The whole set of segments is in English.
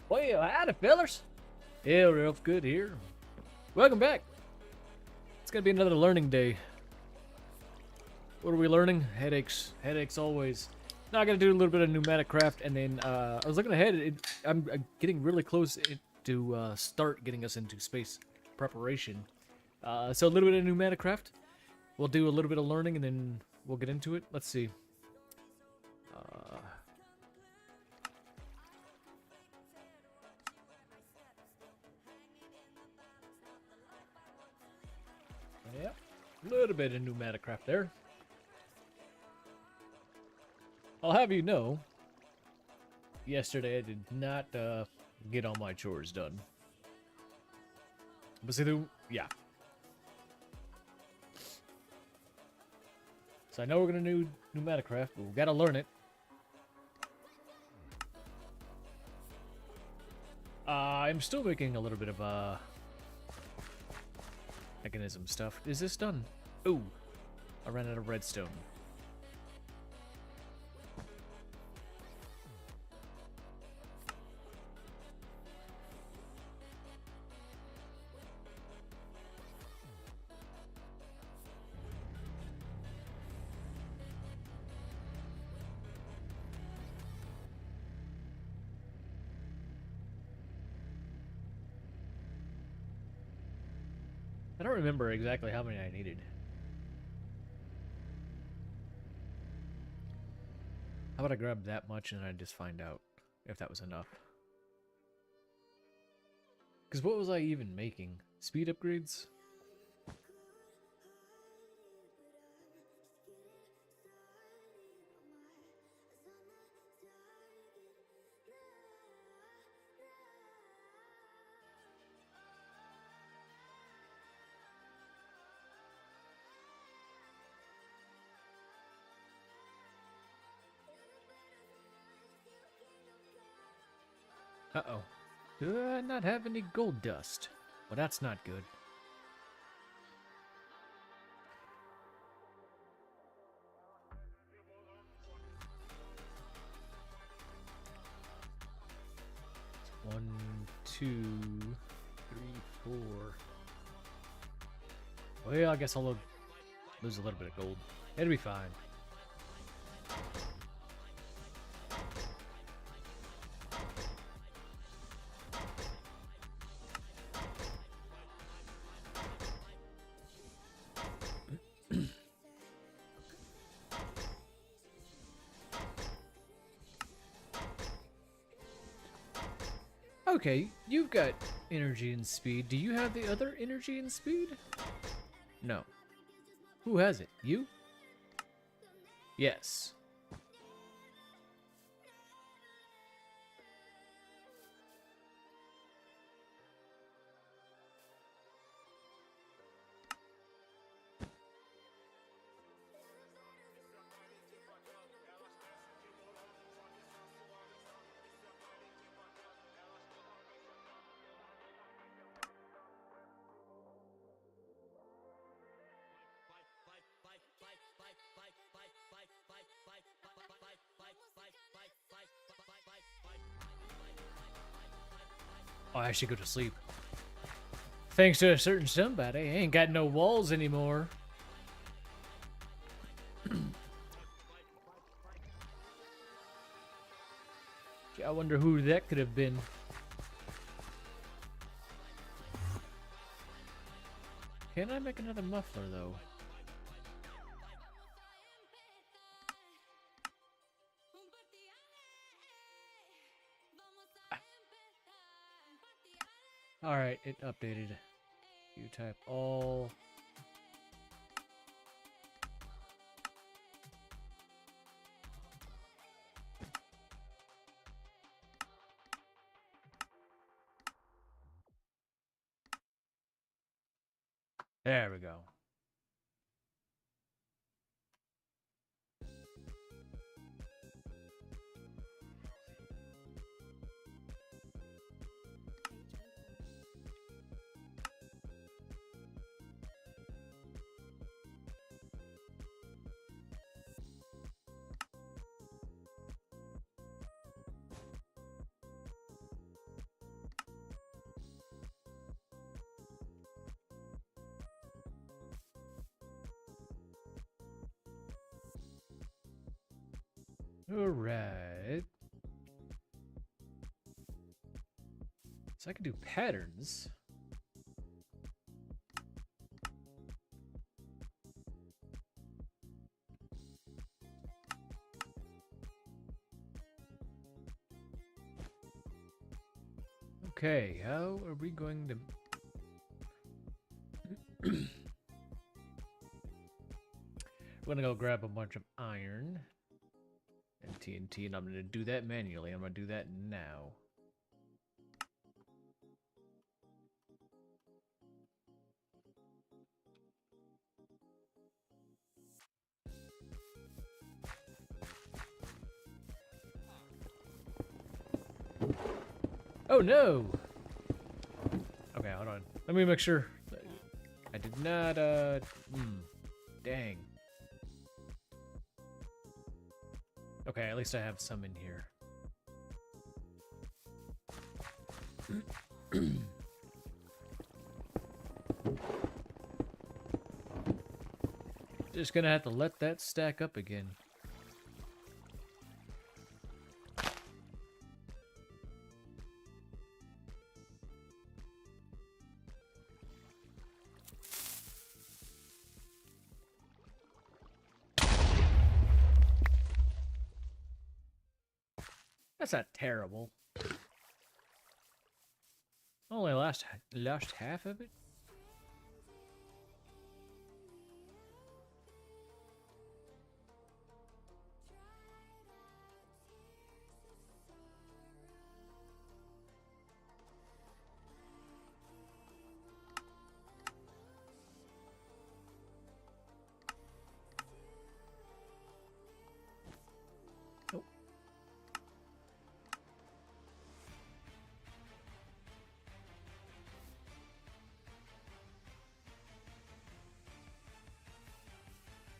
Well, howdy, fellas. Ufgood here. Welcome back. It's gonna be another learning day. What are we learning? Headaches. Headaches always. Now I gotta do a little bit of PneumaticCraft, and then I was looking ahead. I'm getting really close to start getting us into space preparation. So a little bit of PneumaticCraft. We'll do a little bit of learning, and then we'll get into it. Let's see. Yeah, a little bit of PneumaticCraft there. I'll have you know, yesterday I did not get all my chores done. But see, yeah. So I know we're gonna do PneumaticCraft, but we've got to learn it. I'm still making a little bit of mechanism stuff. Is this done? Ooh, I ran out of redstone. I don't remember exactly how many I needed. How about I grab that much and I just find out if that was enough? Because what was I even making? Speed upgrades? Uh-oh. Do I not have any gold dust? Well, that's not good. One, two, three, four. Well, I guess I'll lose a little bit of gold. It'll be fine. Okay, you've got energy and speed. Do you have the other energy and speed? No. Who has it? You? Yes. Oh, I should go to sleep. Thanks to a certain somebody, I ain't got no walls anymore. I wonder who that could have been. Can I make another muffler, though? Alright, it updated. You type all. There we go. Alright. So I can do patterns. Okay, how are we going to... We're gonna go grab a bunch of iron and TNT, and I'm gonna do that manually. I'm gonna do that now. Oh no! Okay, hold on. Let me make sure. I did not, dang. Okay, at least I have some in here. Just gonna have to let that stack up again. That's not terrible. Only lost half of it?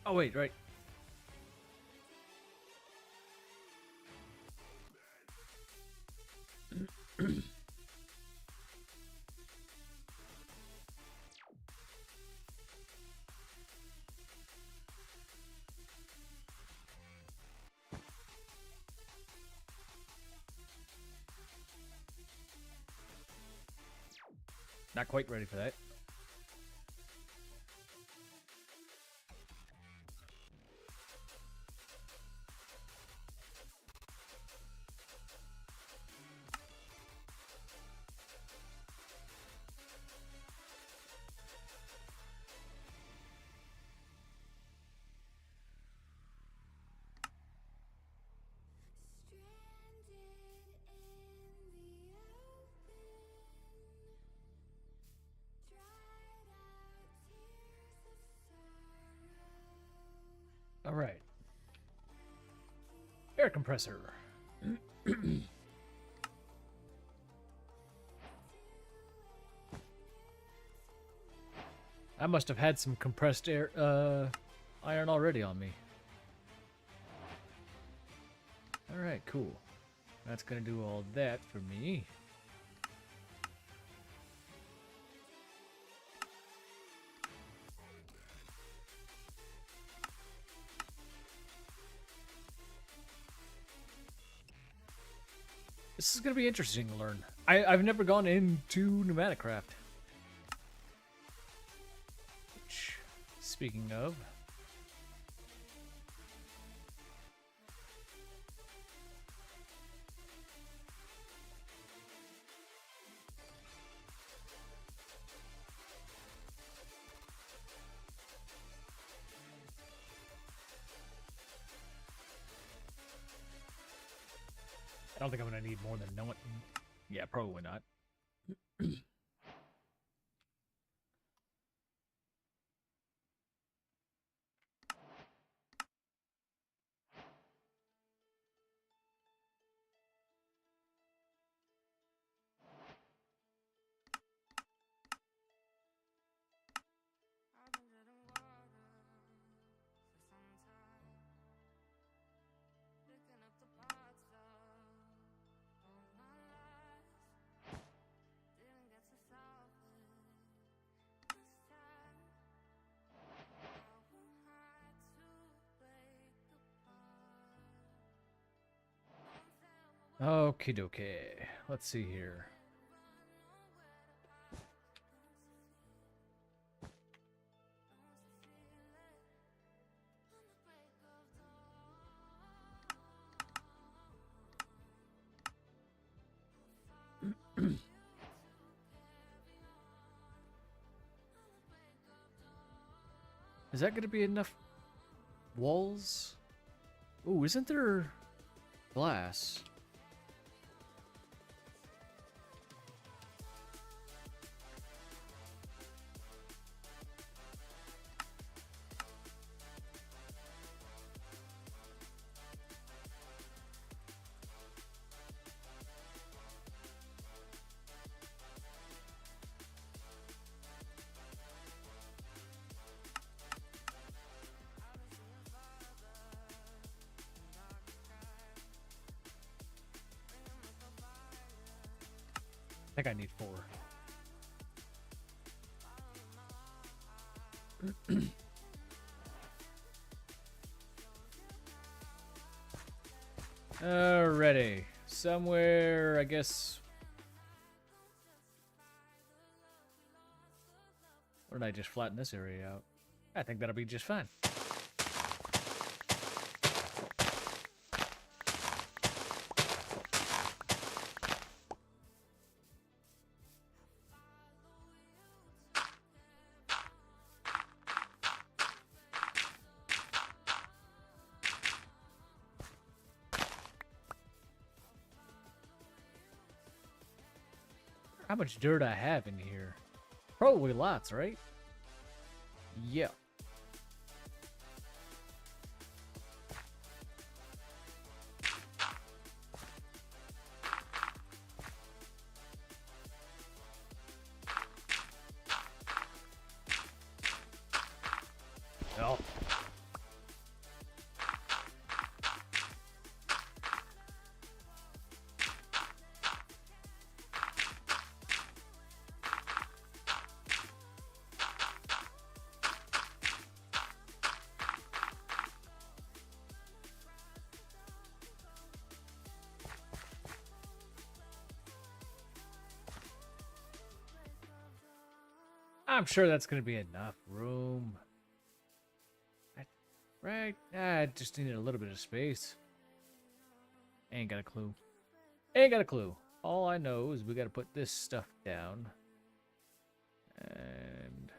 Oh wait, right. Not quite ready for that. All right. Air compressor. I must have had some compressed air iron already on me. All right, cool. That's gonna do all that for me. This is gonna be interesting to learn. I've never gone into PneumaticCraft. Which, speaking of, I don't think I'm gonna need more than one. Yeah, probably not. Okie dokie. Let's see here. Is that going to be enough walls? Ooh, isn't there glass? I think I need 4. Alrighty. Somewhere, I guess. Or did I just flatten this area out? I think that'll be just fine. How much dirt I have in here? Probably lots, right? Yeah. Oh. I'm sure that's going to be enough room. Right? I just needed a little bit of space. Ain't got a clue. Ain't got a clue. All I know is we got to put this stuff down. And...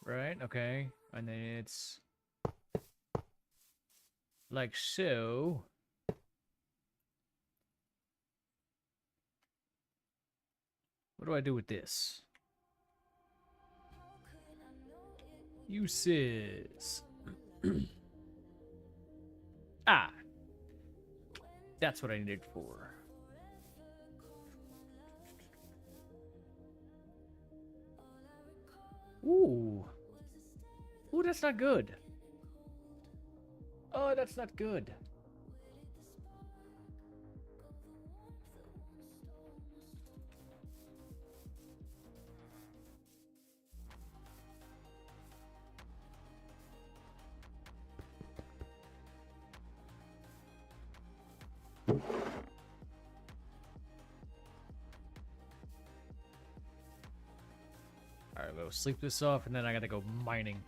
right, okay. And then it's... like so. What do I do with this? Uses. Ah. That's what I needed for. Ooh. Ooh, that's not good. Oh, that's not good. Alright, we'll sleep this off, and then I gotta go mining.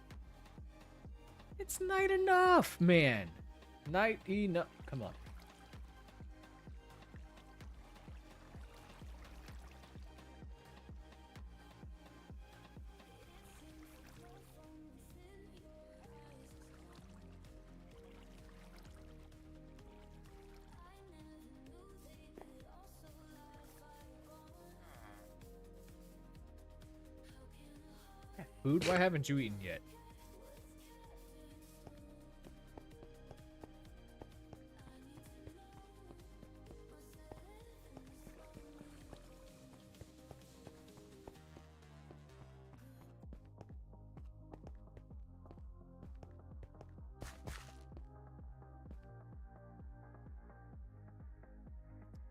It's night enough, man. Night enough. Come on. Food? Why haven't you eaten yet?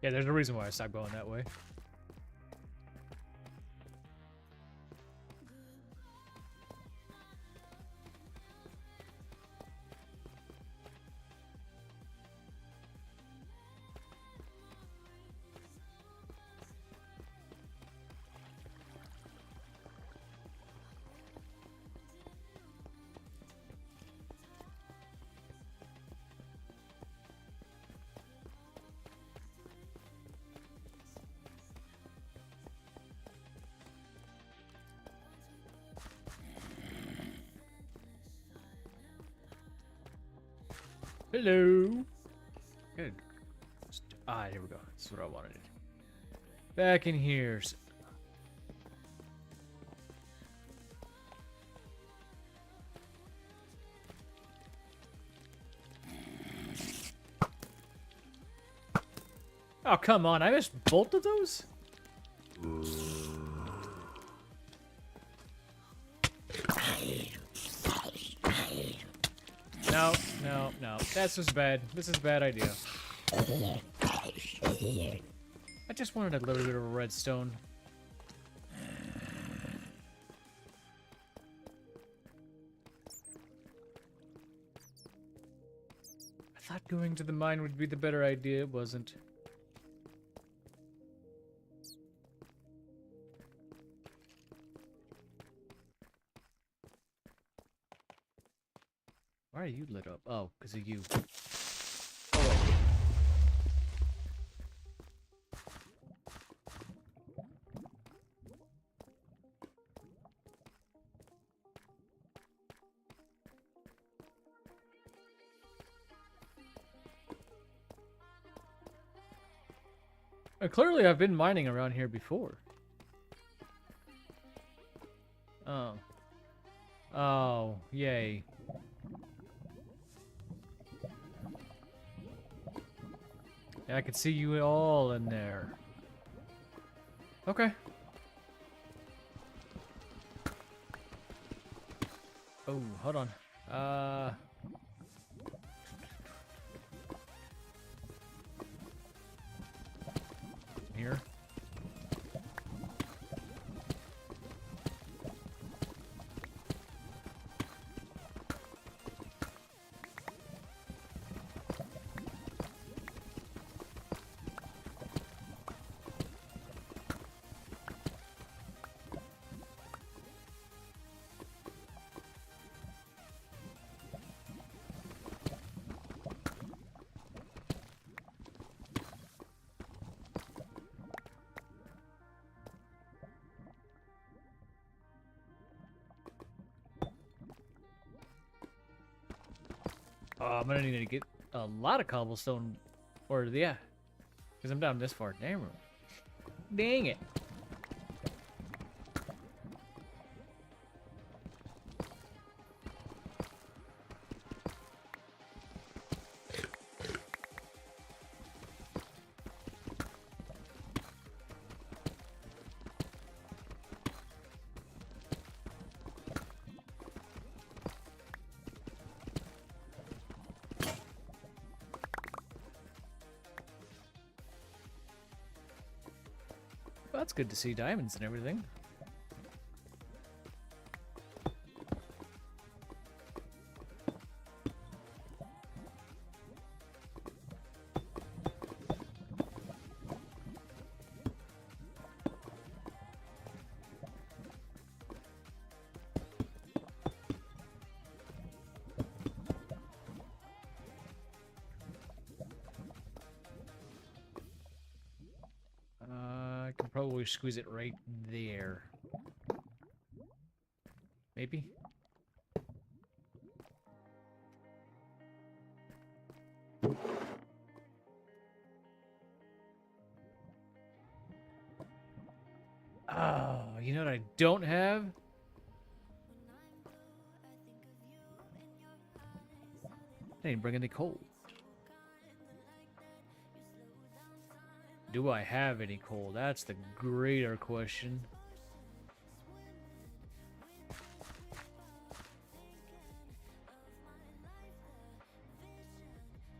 Yeah, there's a reason why I stopped going that way. Hello. Good. Ah, here we go. That's what I wanted. Back in here. Oh, come on. I missed both of those? No, no, no. That's just bad. This is a bad idea. I just wanted a little bit of a redstone. I thought going to the mine would be the better idea. It wasn't. Why are you lit up? Oh, because of you. Oh, wait. Clearly, I've been mining around here before. Oh. Oh, yay. Yeah, I can see you all in there. Okay. Oh, hold on. Here. Oh, I'm gonna need to get a lot of cobblestone, or yeah, because I'm down this far. Damn it. Dang it. Well, that's good to see diamonds and everything. I can probably squeeze it right there. Maybe? Oh, you know what I don't have? I didn't bring any coal. Do I have any coal? That's the greater question.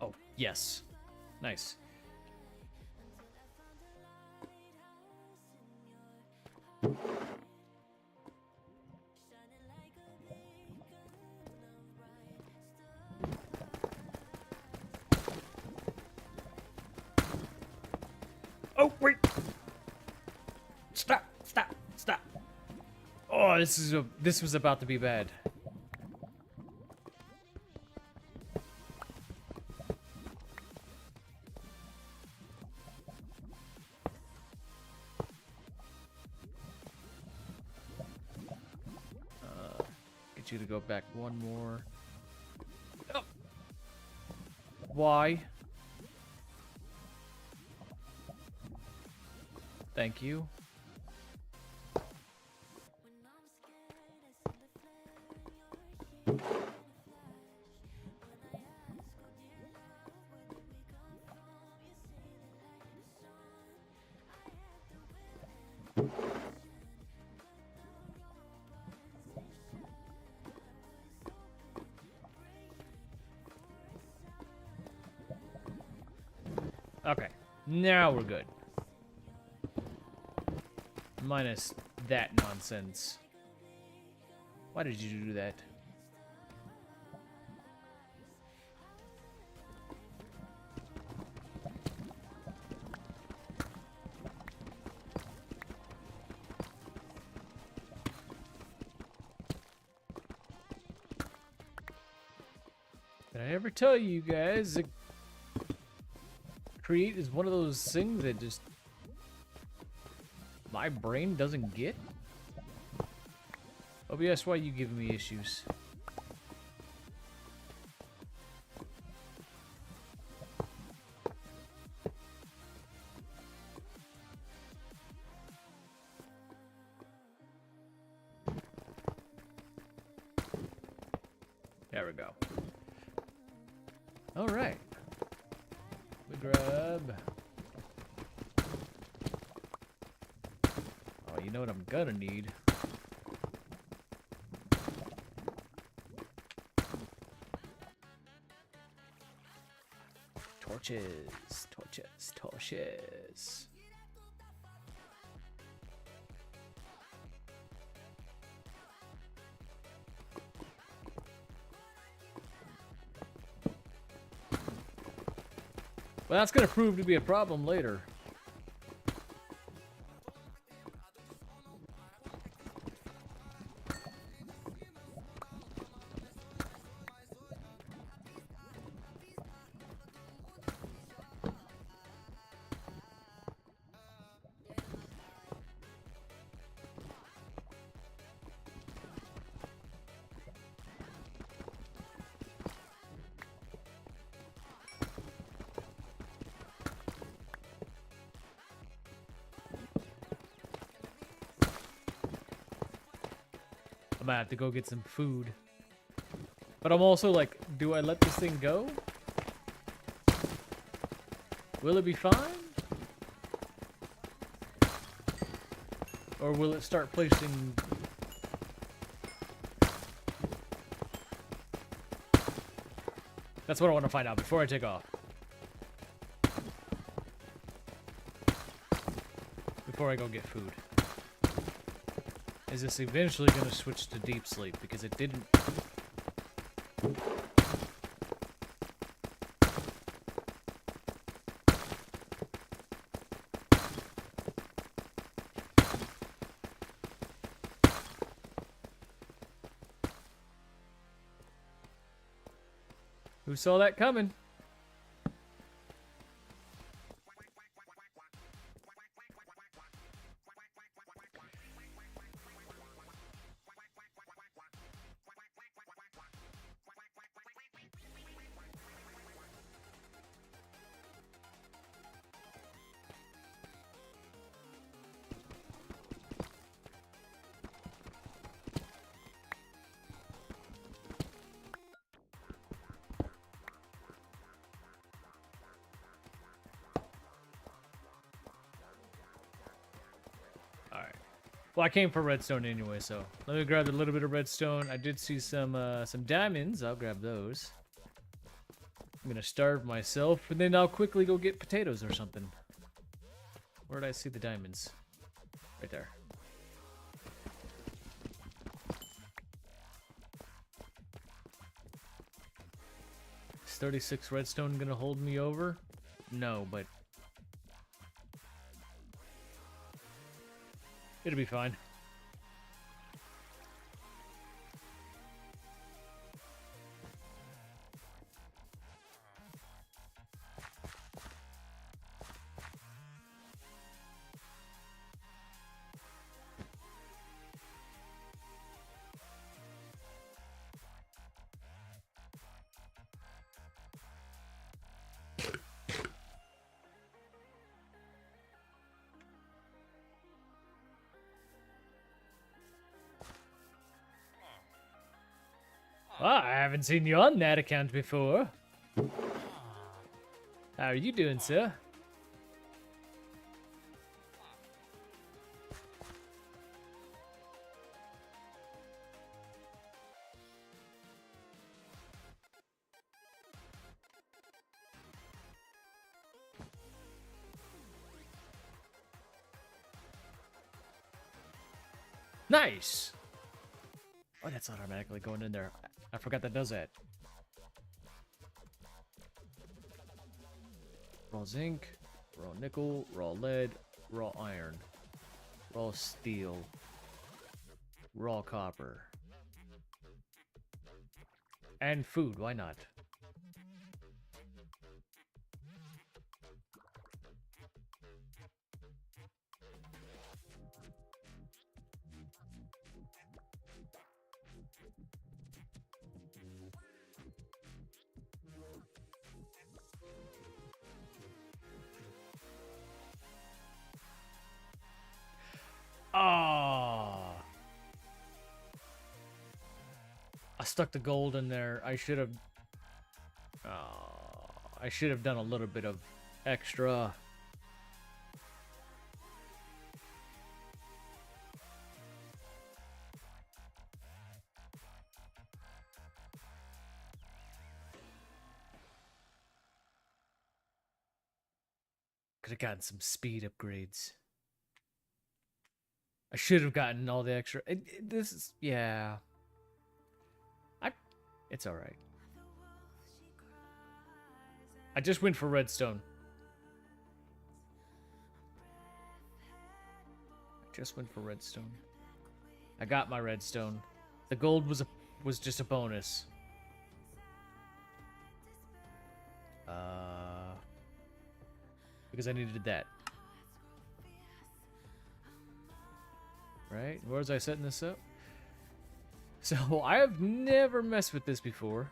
Oh, yes. Nice. Oh, wait! Stop! Stop! Stop! Oh, this was about to be bad. Get you to go back one more. Oh. Y. Thank you. Okay, now we're good. Minus that nonsense. Why did you do that? Did I ever tell you guys that Create is one of those things that just my brain doesn't get? OBS, why are you giving me issues? There we go. All right. We grab. Oh, you know what I'm gonna need? Torches, torches, torches. Well, that's going to prove to be a problem later. I might have to go get some food. But I'm also like, do I let this thing go? Will it be fine? Or will it start placing... That's what I want to find out before I take off. Before I go get food. Is this eventually going to switch to deep sleep? Because it didn't... Who saw that coming? Well, I came for redstone anyway, so let me grab a little bit of redstone. I did see some diamonds. I'll grab those. I'm gonna starve myself, and then I'll quickly go get potatoes or something. Where did I see the diamonds? Right there. Is 36 redstone gonna hold me over? No, but it'll be fine. Well, I haven't seen you on that account before. How are you doing, sir? Nice! Oh, that's automatically going in there. I forgot that does that. Raw zinc, raw nickel, raw lead, raw iron, raw steel, raw copper. And food, why not? Ah, I stuck the gold in there. I should have. I should have done a little bit of extra. Could have gotten some speed upgrades. I should have gotten all the extra. This is, yeah. It's all right. I just went for redstone. I got my redstone. The gold was just a bonus. Because I needed that. Right? Where was I setting this up? So I have never messed with this before.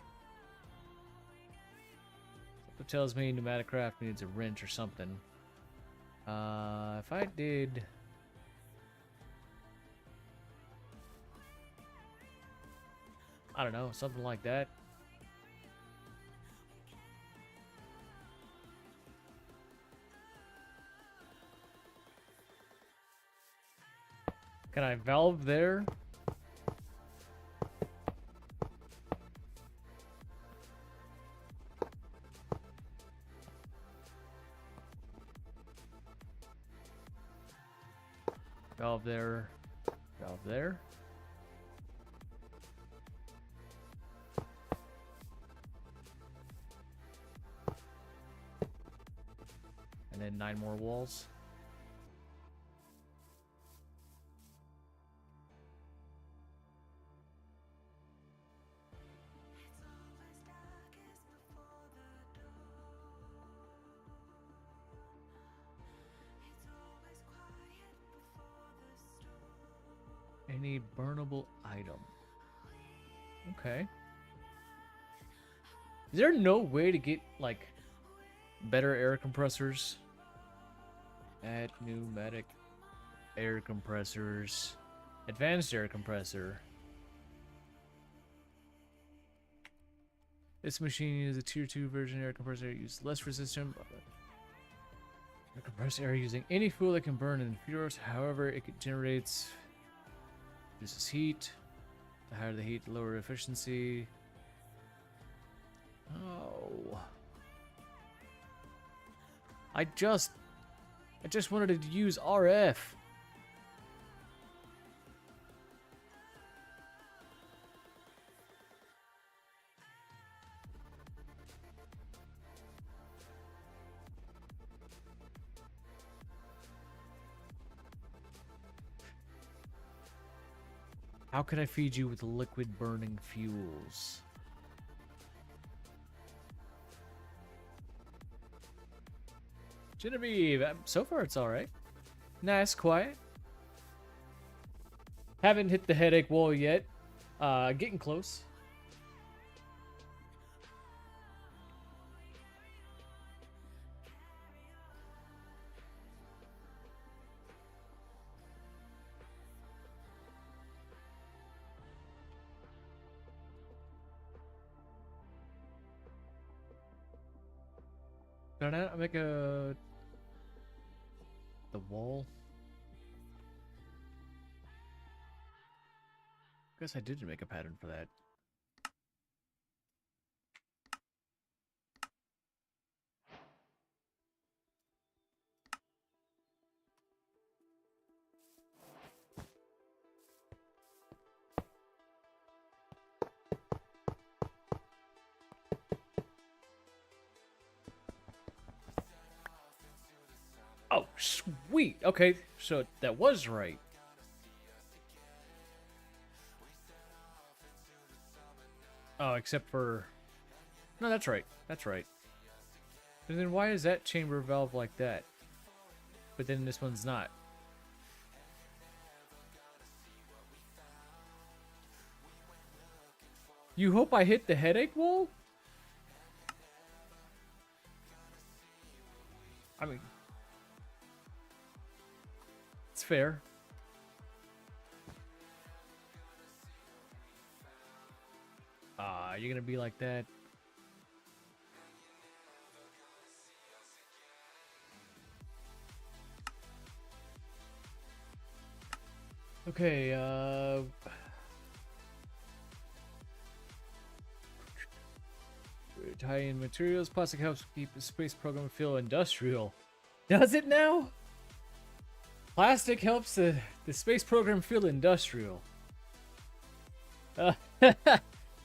It tells me PneumaticCraft needs a wrench or something. If I did... I don't know, something like that. Can I valve there? Valve there. Valve there. And then 9 more walls. Any burnable item. Okay. Is there no way to get, like, better air compressors? Add pneumatic air compressors. Advanced air compressor. This machine is a tier 2 version air compressor. Use less resistant. Air compressed air using any fuel that can burn in fuels. However, it generates... Reduces heat. The higher the heat, the lower efficiency. Oh. I just wanted to use RF. How can I feed you with liquid burning fuels? Genevieve, so far it's alright. Nice, quiet. Haven't hit the headache wall yet. Getting close. Did I make the wall? Guess I did make a pattern for that. Oh, sweet. Okay, so that was right. Oh, except for... No, that's right. That's right. And then why is that chamber valve like that? But then this one's not. You hope I hit the headache wall? I mean... It's fair. You're gonna be like that. Okay, tie-in materials. Plastic helps keep the space program feel industrial. Does it now? Plastic helps the space program feel industrial.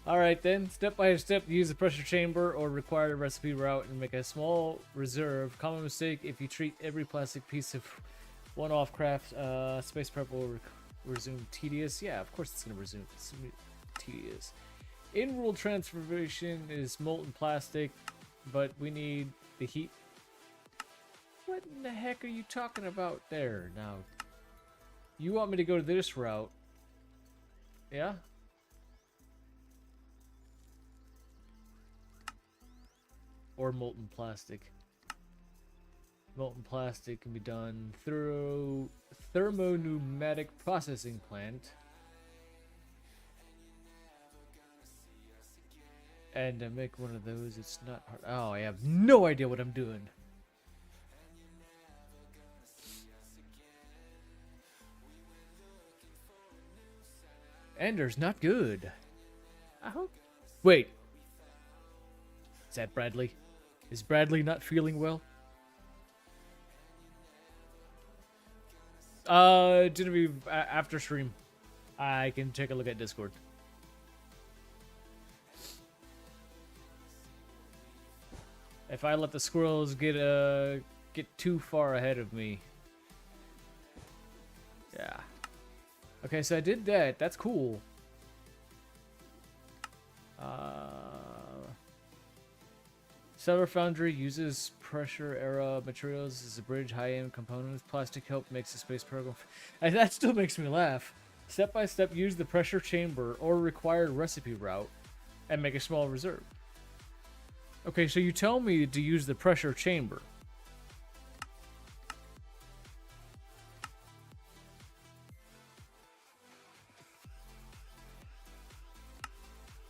Alright then, step by step, use the pressure chamber or require a recipe route and make a small reserve. Common mistake if you treat every plastic piece of one-off craft, space prep will resume tedious. Yeah, of course it's going to resume tedious. In-world transformation is molten plastic, but we need the heat. What in the heck are you talking about there? Now, you want me to go to this route. Yeah? Or molten plastic. Molten plastic can be done through thermopneumatic processing plant. And to make one of those, it's not hard. Oh, I have no idea what I'm doing. Ender's not good. I hope. Wait. Is that Bradley? Is Bradley not feeling well? Didn't be after stream. I can take a look at Discord. If I let the squirrels get too far ahead of me. Yeah. Okay, so I did that. That's cool. Stellar Foundry uses pressure era materials as a bridge high-end components. Plastic help makes the space program. That still makes me laugh. Step by step, use the pressure chamber or required recipe route and make a small reserve. Okay, so you tell me to use the pressure chamber.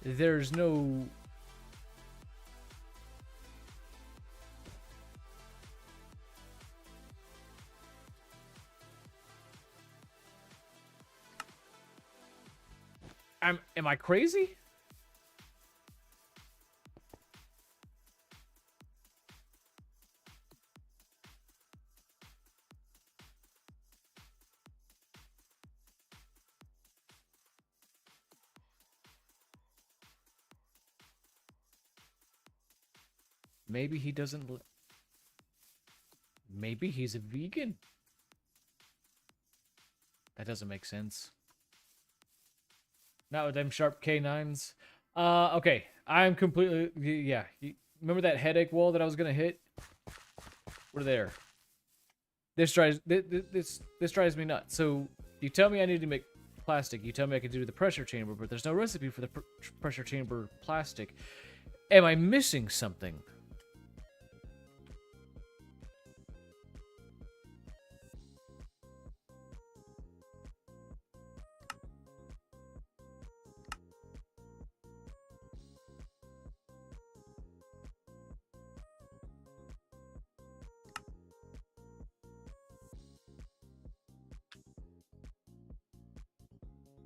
There's no... Am I crazy? Maybe he doesn't... Maybe he's a vegan? That doesn't make sense. Not with them sharp K9s. Okay. I'm completely... Yeah. Remember that headache wall that I was going to hit? We're there. This drives me nuts. So, you tell me I need to make plastic. You tell me I can do the pressure chamber, but there's no recipe for the pressure chamber plastic. Am I missing something?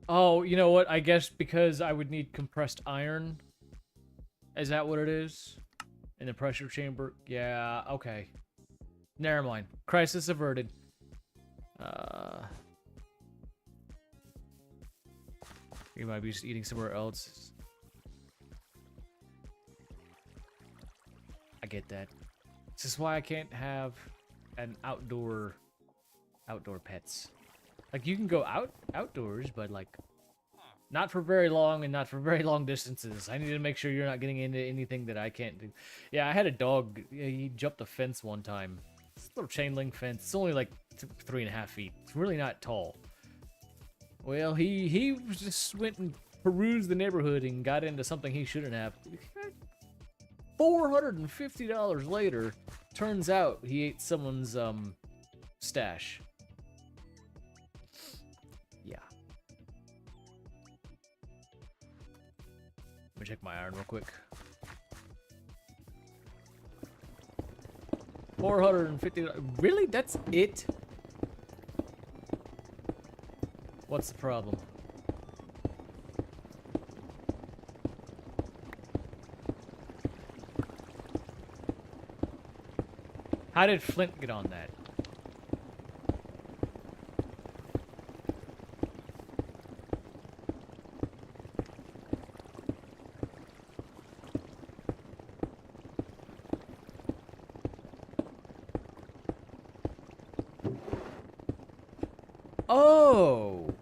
Oh, you know what? I guess because I would need compressed iron. Is that what it is? In the pressure chamber? Yeah, okay. Never mind. Crisis averted. You might be just eating somewhere else. I get that. This is why I can't have an outdoor pets. Like, you can go outdoors, but like not for very long and not for very long distances. I need to make sure you're not getting into anything that I can't do. Yeah, I had a dog. He jumped a fence one time. It's a little chain link fence. It's only like 3.5 feet. It's really not tall. Well, he just went and perused the neighborhood and got into something he shouldn't have. $450 later, turns out he ate someone's stash. Yeah. Let me check my iron real quick. 450. Really? That's it? What's the problem? How did Flint get on that? Oh!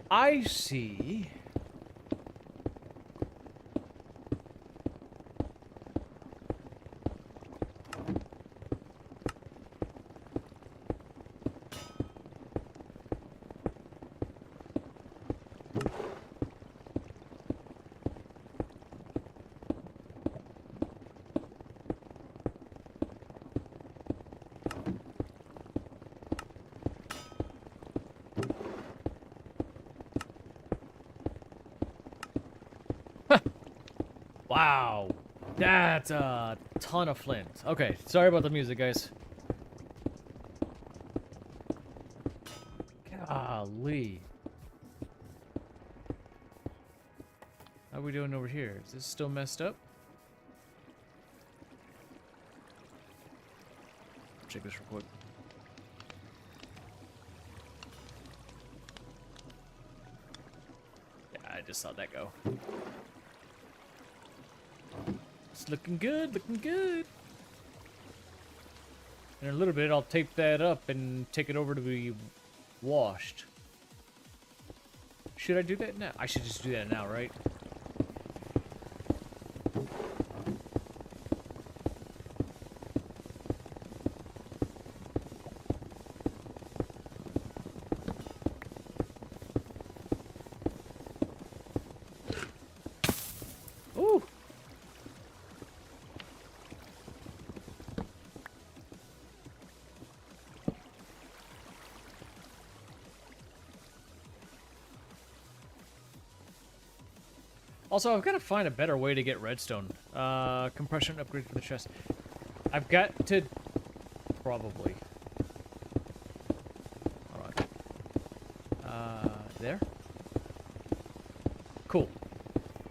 I see. Wow. That's a ton of flint. Okay, sorry about the music, guys. Golly. How are we doing over here? Is this still messed up? Check this real quick. Yeah, I just saw that go. It's looking good, looking good. In a little bit, I'll tape that up and take it over to be washed. Should I do that now? I should just do that now, right? Ooh! Also, I've got to find a better way to get redstone. Compression upgrade for the chest. I've got to... Probably. Hold on. There? Cool.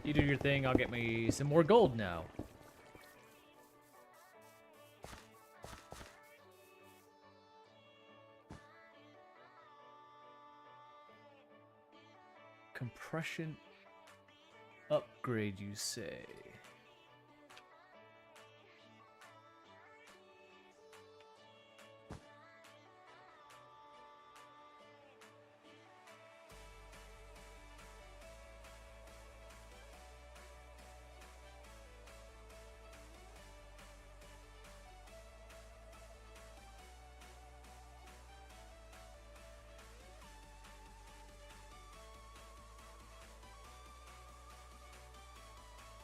You do your thing, I'll get me some more gold now. Compression upgrade, you say?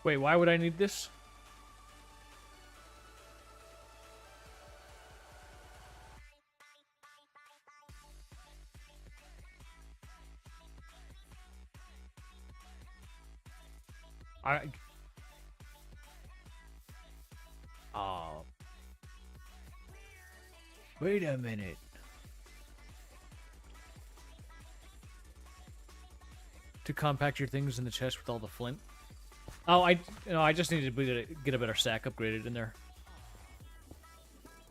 Wait, why would I need this? Oh. Wait a minute. to compact your things in the chest with all the flint. Oh, I just need to get a better sack upgraded in there.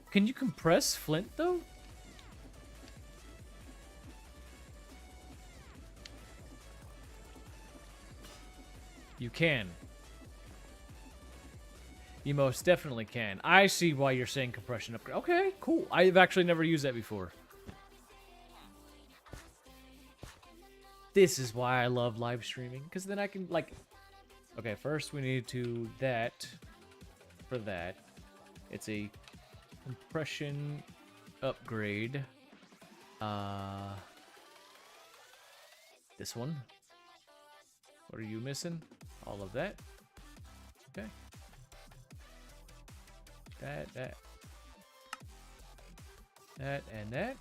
Can you compress flint though? You can. You most definitely can. I see why you're saying compression upgrade. Okay, cool. I've actually never used that before. This is why I love live streaming, because then I can, like... Okay, first we need to that for that. It's a compression upgrade. This one. What are you missing? All of that. Okay. That, and that.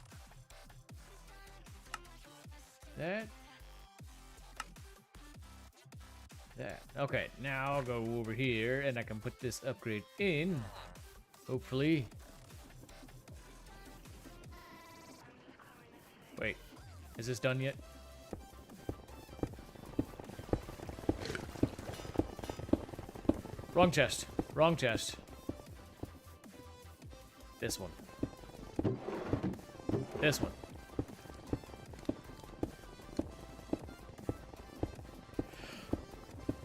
That. That. Okay, now I'll go over here and I can put this upgrade in. Hopefully. Wait, is this done yet? Wrong chest. Wrong chest. This one. This one.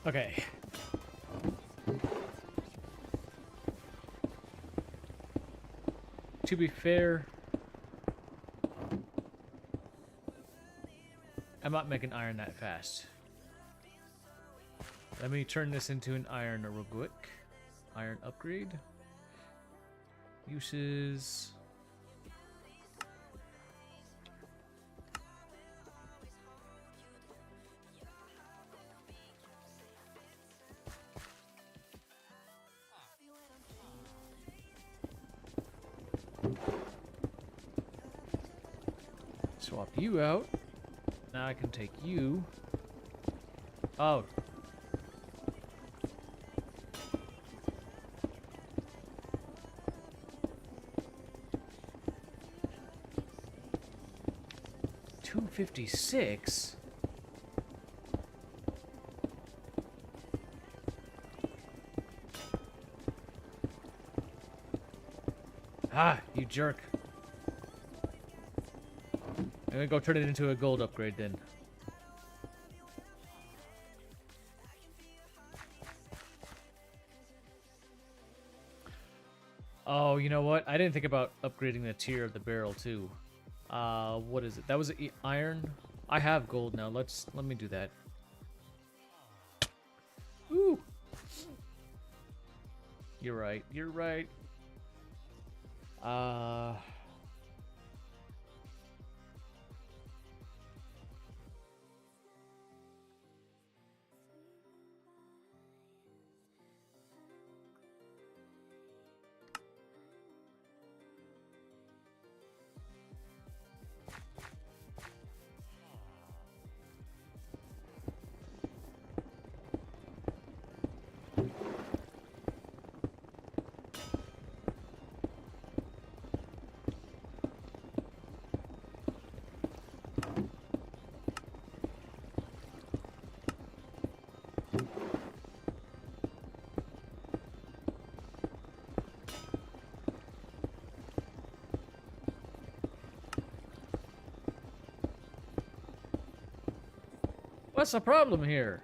Okay. To be fair, I'm not making iron that fast. Let me turn this into an iron real quick. Iron upgrade. Uses. Swap you out. Now I can take you. Oh. $256? Ah, you jerk. I'm gonna go turn it into a gold upgrade then. Oh, you know what? I didn't think about upgrading the tier of the barrel too. What is it? That was iron. I have gold now. Let me do that. Ooh. You're right. You're right. What's the problem here?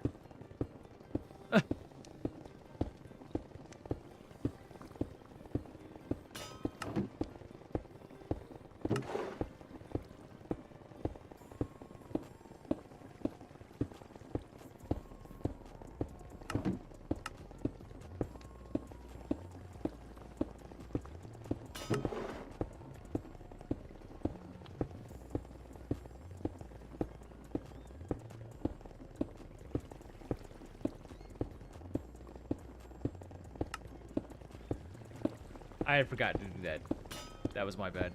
I had forgotten to do that. That was my bad.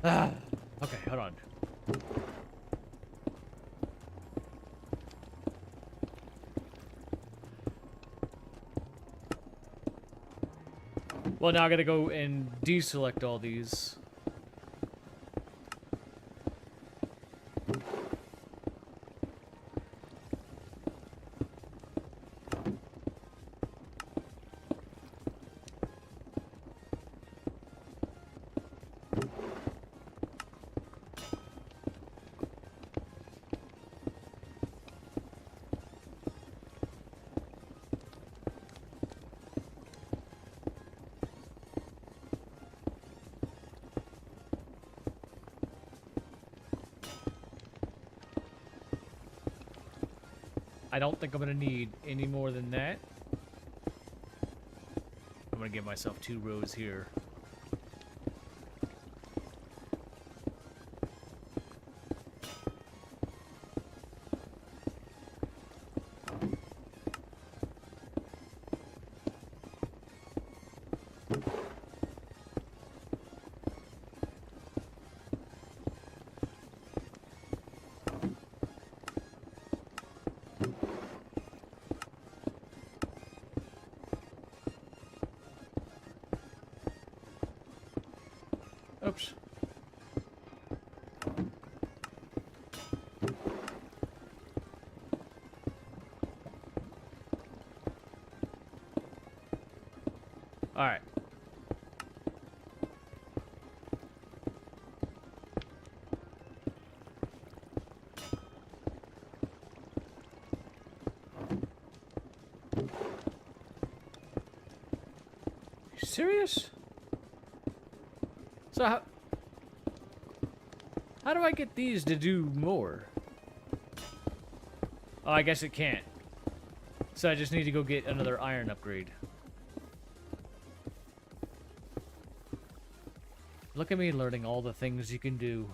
Ah, okay, hold on. Well, now I gotta go and deselect all these. I don't think I'm gonna need any more than that. I'm gonna give myself 2 rows here. Oops. All right. You serious? So how do I get these to do more? Oh, I guess it can't. So I just need to go get another iron upgrade. Look at me learning all the things you can do.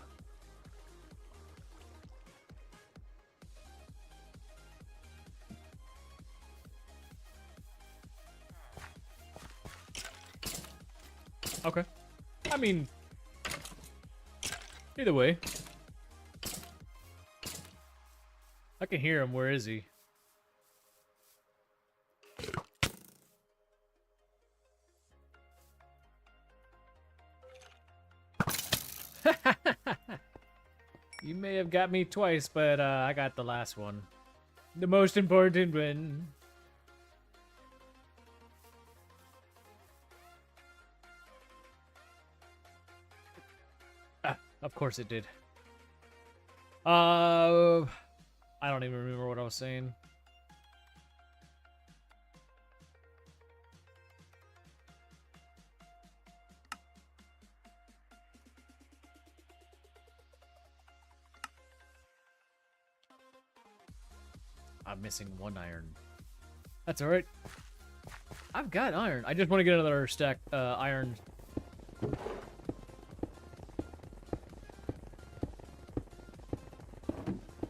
Okay. I mean, either way. I can hear him. Where is he? You may have got me twice, but I got the last one. The most important one. Ah, of course it did. I don't even remember what I was saying. I'm missing 1 iron. That's alright. I've got iron. I just want to get another stack iron.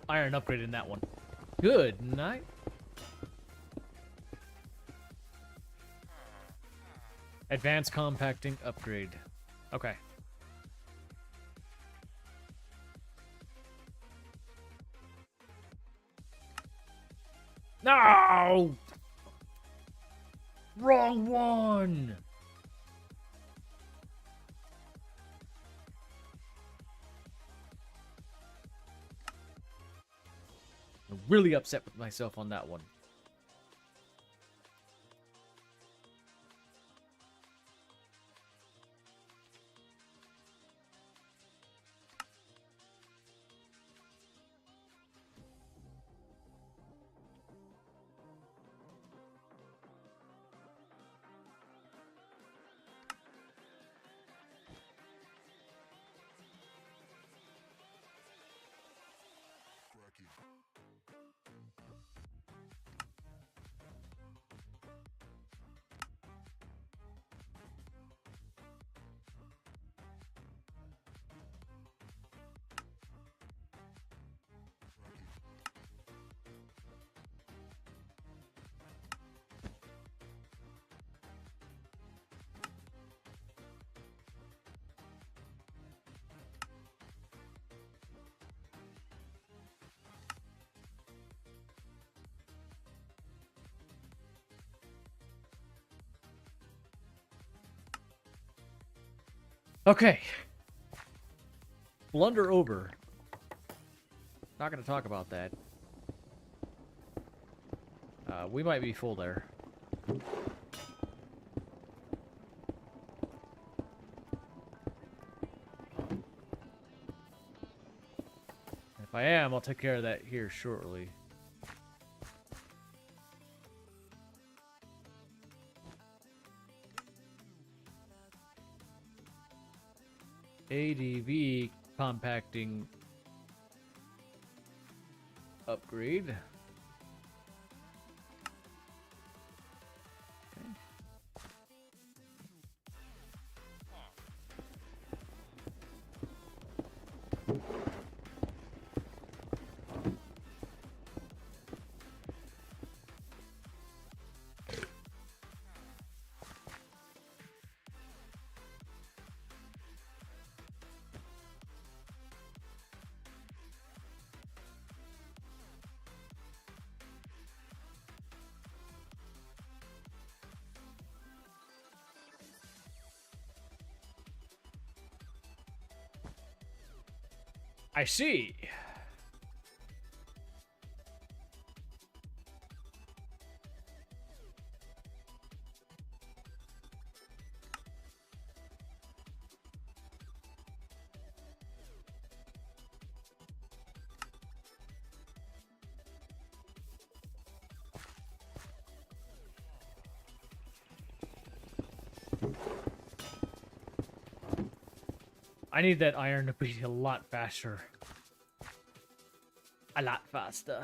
Iron upgrade in that one. Good night. Advanced compacting upgrade. Okay. No! Wrong one! I'm really upset with myself on that one. Okay. Blunder over. Not gonna talk about that. We might be full there. If I am, I'll take care of that here shortly. ADV compacting upgrade. I see. I need that iron to be a lot faster. A lot faster.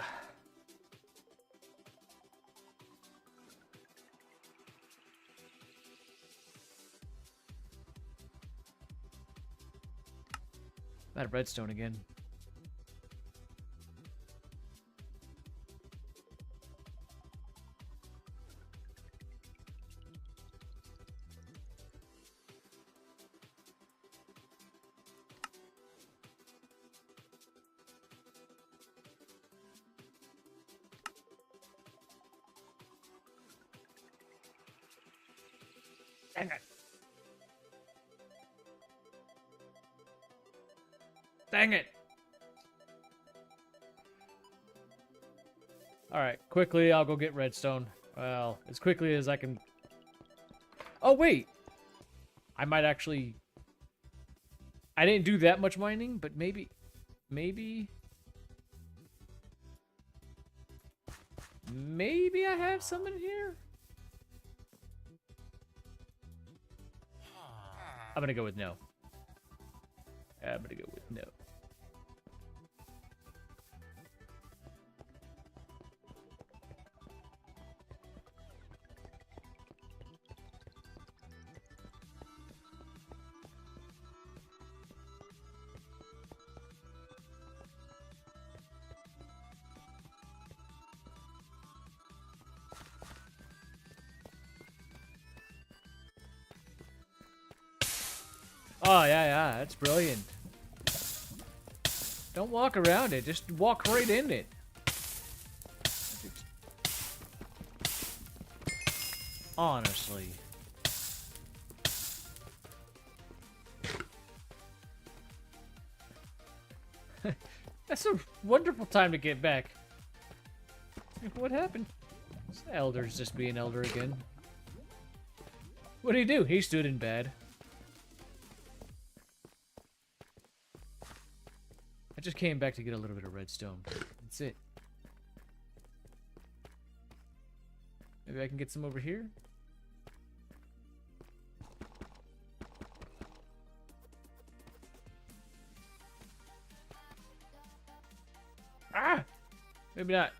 That redstone again. Dang it. Dang it. Alright, quickly I'll go get redstone. Well, as quickly as I can. Oh, wait. I might actually... I didn't do that much mining, but maybe... Maybe I have some in here? I'm gonna go with no. I'm gonna go with no. Oh, yeah, that's brilliant. Don't walk around it, just walk right in it. Honestly. That's a wonderful time to get back. What happened? This elder's just being elder again. What did he do? He stood in bed. I just came back to get a little bit of redstone. That's it. Maybe I can get some over here? Ah! Maybe not.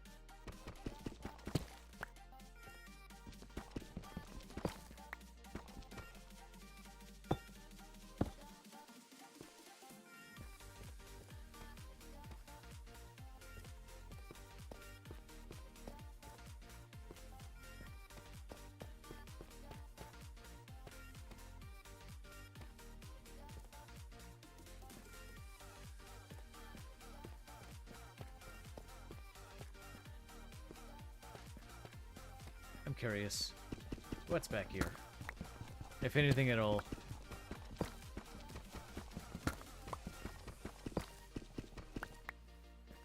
I'm curious. What's back here? If anything at all.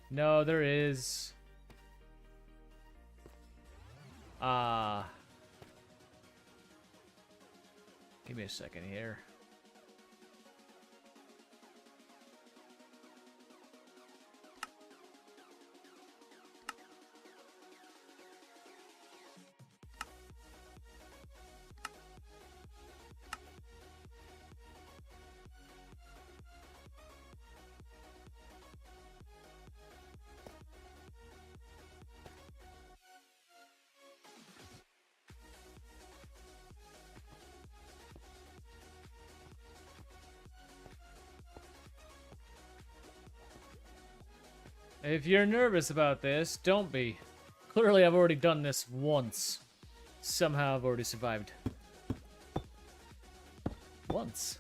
No, there is. Give me a second here. If you're nervous about this, don't be. Clearly, I've already done this once. Somehow, I've already survived. Once.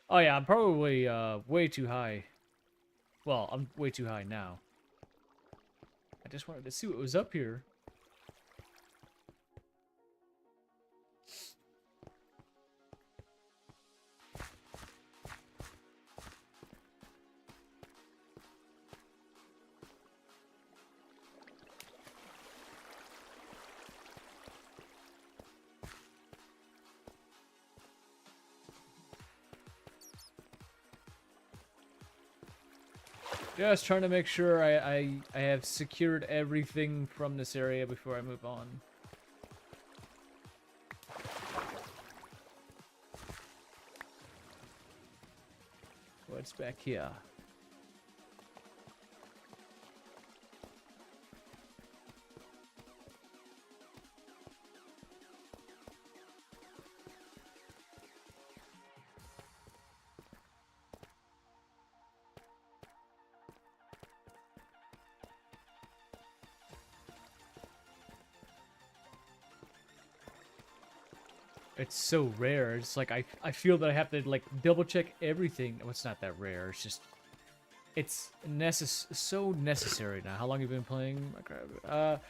Oh yeah, I'm probably way too high. Well, I'm way too high now. I just wanted to see what was up here. Just trying to make sure I have secured everything from this area before I move on. What's back here? It's so rare. It's like I feel that I have to like double check everything. Oh, it's not that rare. It's just it's so necessary now. How long have you been playing Minecraft?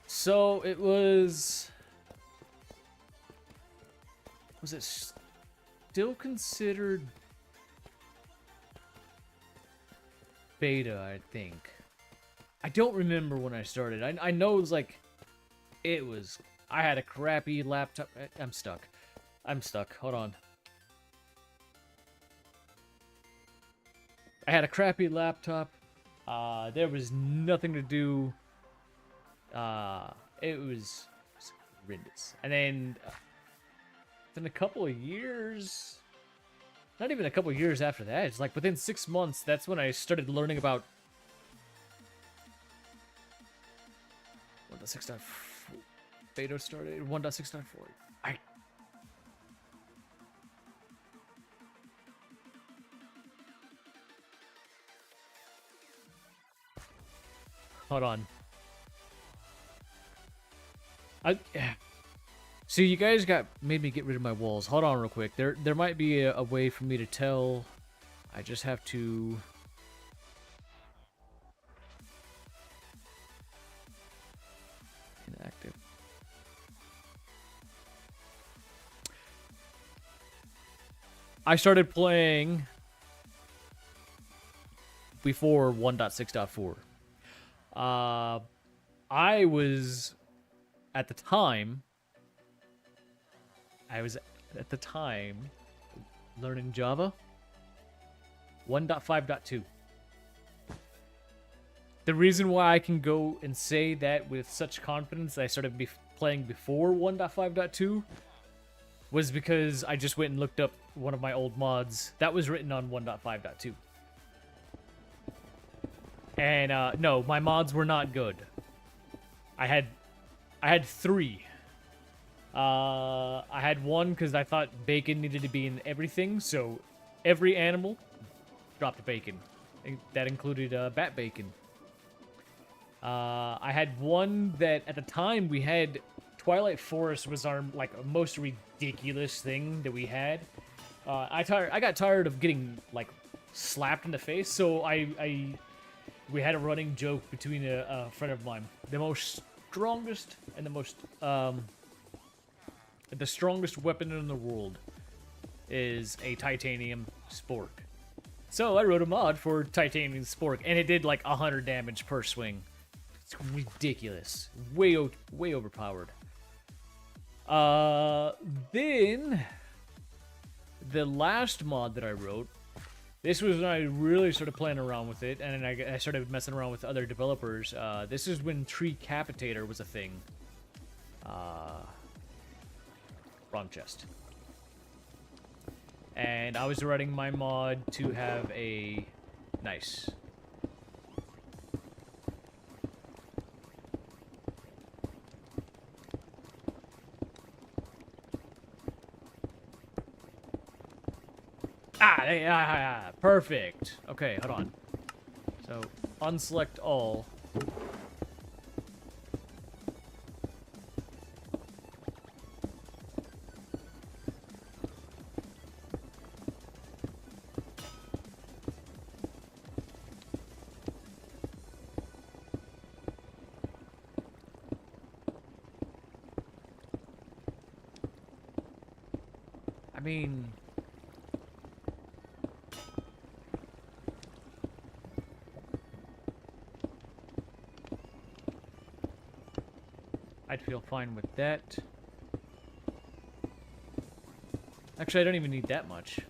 So it was it still considered beta, I think. I don't remember when I started. I know it was like I had a crappy laptop. I'm stuck. Hold on. I had a crappy laptop. There was nothing to do. It was horrendous. And then, within a couple of years, not even a couple of years after that, it's like within 6 months, that's when I started learning about 1.6.4. Beta started 1.6.4. Hold on. So you guys made me get rid of my walls. Hold on real quick. There might be a way for me to tell. I just have to inactive. I started playing before 1.6.4. I was at the time learning Java 1.5.2. The reason why I can go and say that with such confidence that I started playing before 1.5.2 was because I just went and looked up one of my old mods that was written on 1.5.2. And no, my mods were not good. I had 3. I had 1 because I thought bacon needed to be in everything, so every animal dropped bacon. That included bat bacon. I had 1 that at the time we had Twilight Forest was our like most ridiculous thing that we had. I got tired of getting like slapped in the face, so I we had a running joke between a friend of mine. The strongest weapon in the world is a titanium spork. So I wrote a mod for titanium spork, and it did like 100 damage per swing. It's ridiculous. Way overpowered. Then the last mod that I wrote, this was when I really started playing around with it, and then I started messing around with other developers. This is when Tree Capitator was a thing. Wrong chest. And I was writing my mod to have a... Nice. Perfect. Okay, hold on. So, unselect all. I mean... I'd feel fine with that. Actually, I don't even need that much.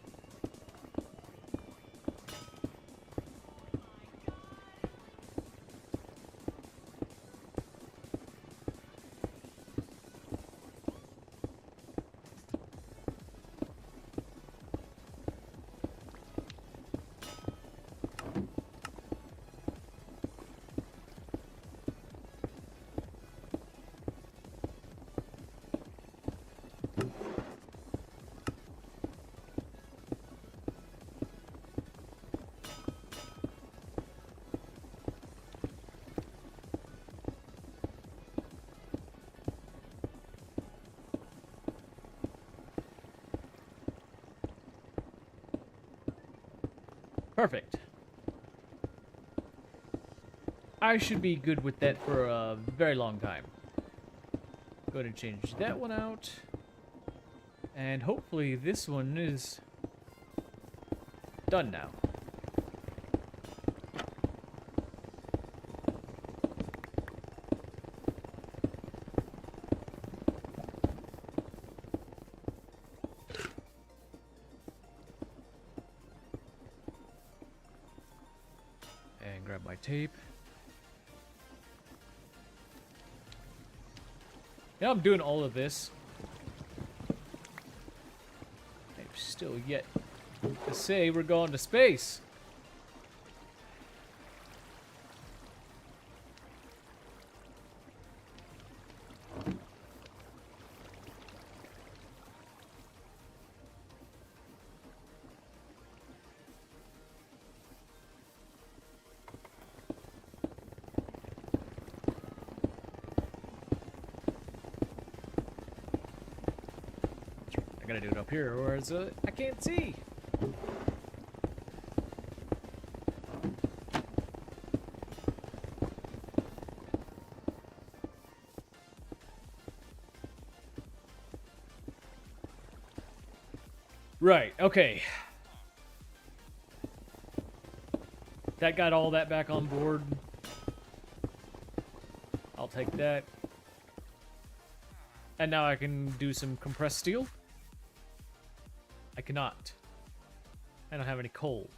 Perfect. I should be good with that for a very long time. Go ahead and change that one out. And hopefully this one is done now. Grab my tape. Yeah, I'm doing all of this. I've still yet to say we're going to space. I gotta do it up here, or is it? I can't see. Right, okay. That got all that back on board. I'll take that. And now I can do some compressed steel. I cannot. I don't have any coal.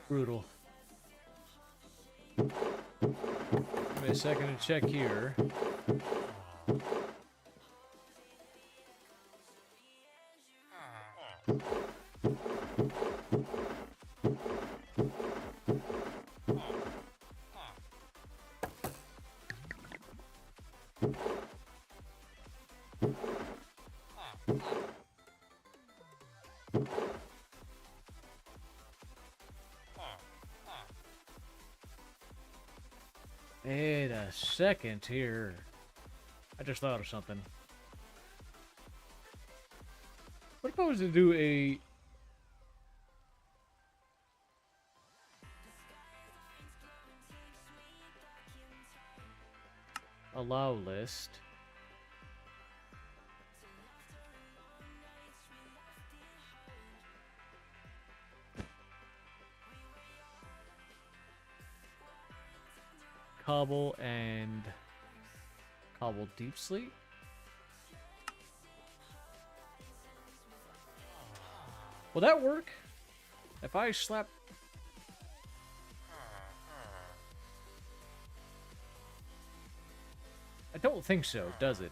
Brutal. Give me a second to check here. Wait a second here. I just thought of something. What if I was to do a... allow list? Cobble and cobble deep sleep. Will that work? If I slap... I don't think so, does it?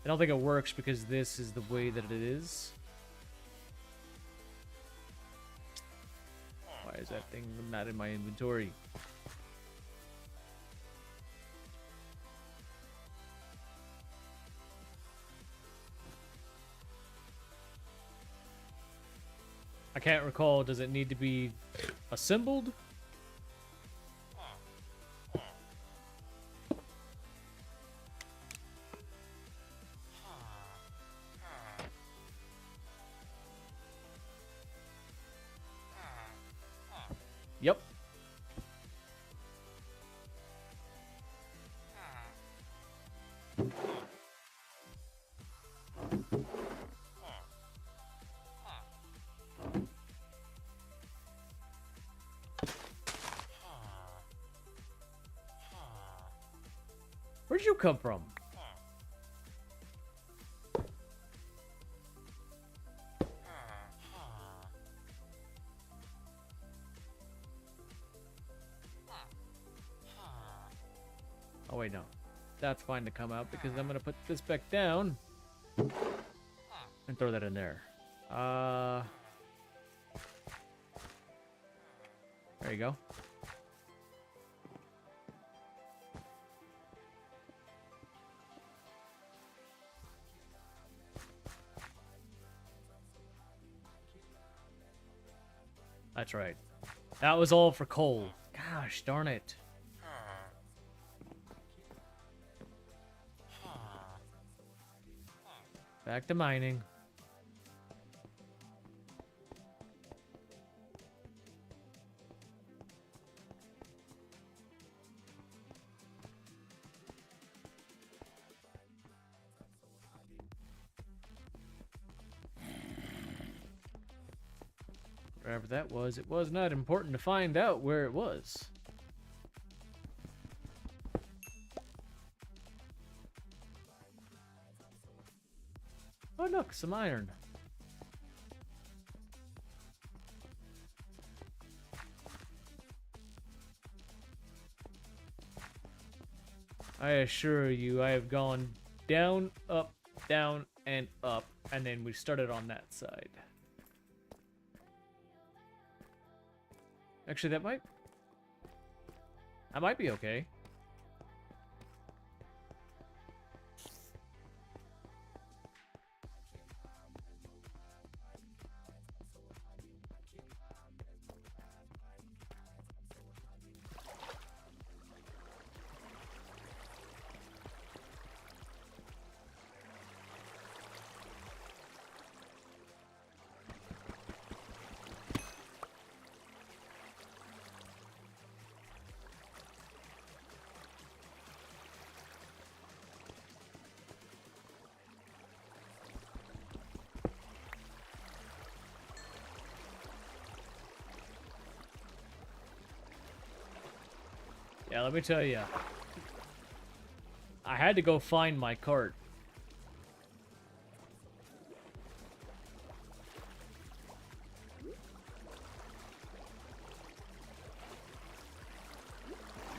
I don't think it works because this is the way that it is. Why is that thing not in my inventory? I can't recall. Does it need to be assembled? Yep. Where'd you come from? Oh wait, no. That's fine to come out because I'm gonna put this back down and throw that in there. There you go. That's right. That was all for coal. Gosh darn it. Back to mining. Wherever that was, it was not important to find out where it was. Oh look, some iron. I assure you, I have gone down, and up, and then we started on that side. Actually, that might be okay. Yeah, let me tell you. I had to go find my cart.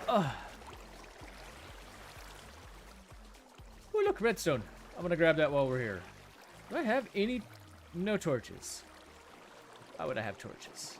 Oh, look, redstone. I'm gonna grab that while we're here. Do I have any... No torches. Why would I have torches?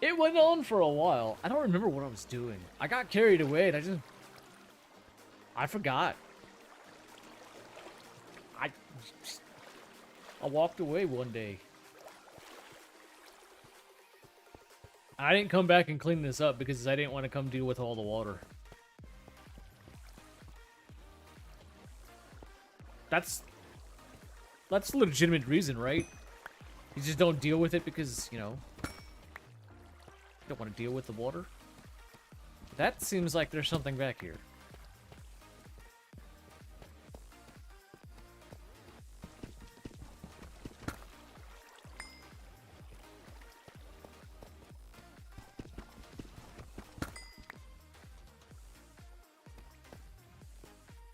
It went on for a while. I don't remember what I was doing. I got carried away and I forgot. I walked away one day. I didn't come back and clean this up because I didn't want to come deal with all the water. That's a legitimate reason, right? You just don't deal with it because, you know, you don't want to deal with the water. That seems like there's something back here.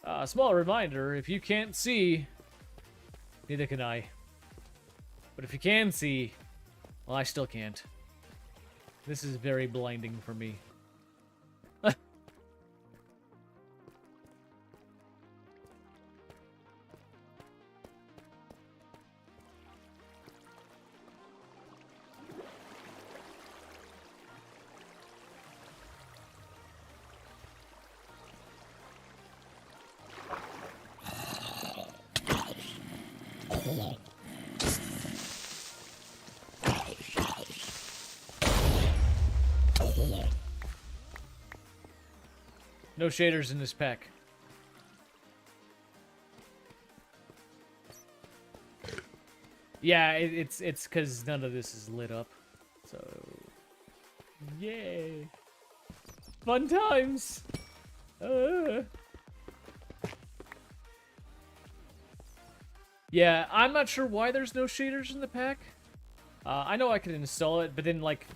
A small reminder, if you can't see, neither can I. But if you can see, well, I still can't. This is very blinding for me. No shaders in this pack. Yeah, it's because none of this is lit up. So, yay! Fun times. Yeah, I'm not sure why there's no shaders in the pack. I know I could install it, but then like.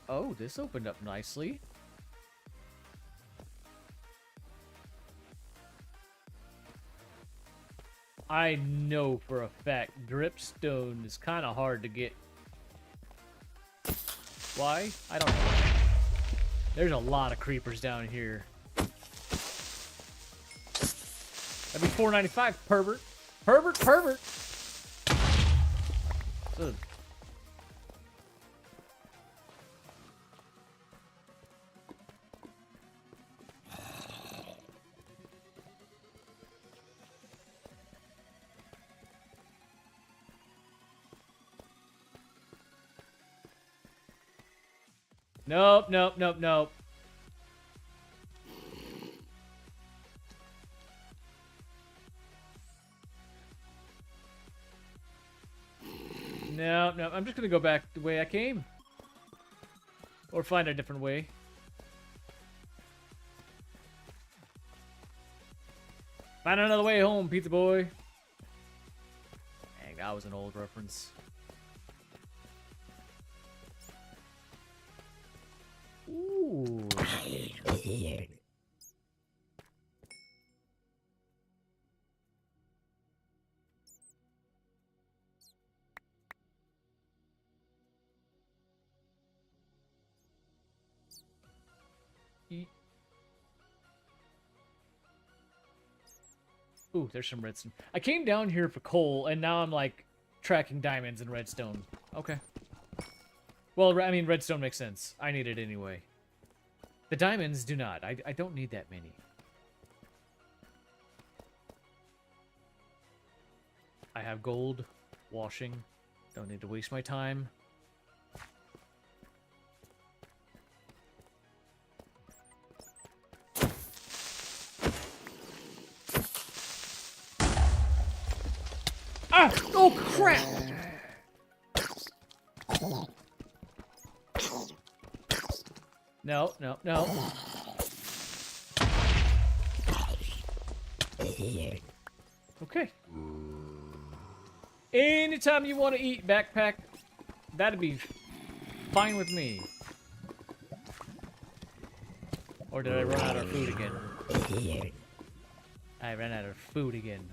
Oh, this opened up nicely. I know for a fact dripstone is kind of hard to get. Why? I don't know. There's a lot of creepers down here. That'd be $4.95, pervert. Pervert. Ugh. Nope. No. I'm just gonna go back the way I came. Or find a different way. Find another way home, pizza boy. Dang, that was an old reference. Ooh. Ooh, there's some redstone. I came down here for coal, and now I'm, like, tracking diamonds and redstone. Okay. Well, I mean, redstone makes sense. I need it anyway. The diamonds do not. I don't need that many. I have gold. Washing. Don't need to waste my time. Ah! Oh, crap! No. Okay. Anytime you want to eat, backpack, that'd be fine with me. Or did I run out of food again? I ran out of food again.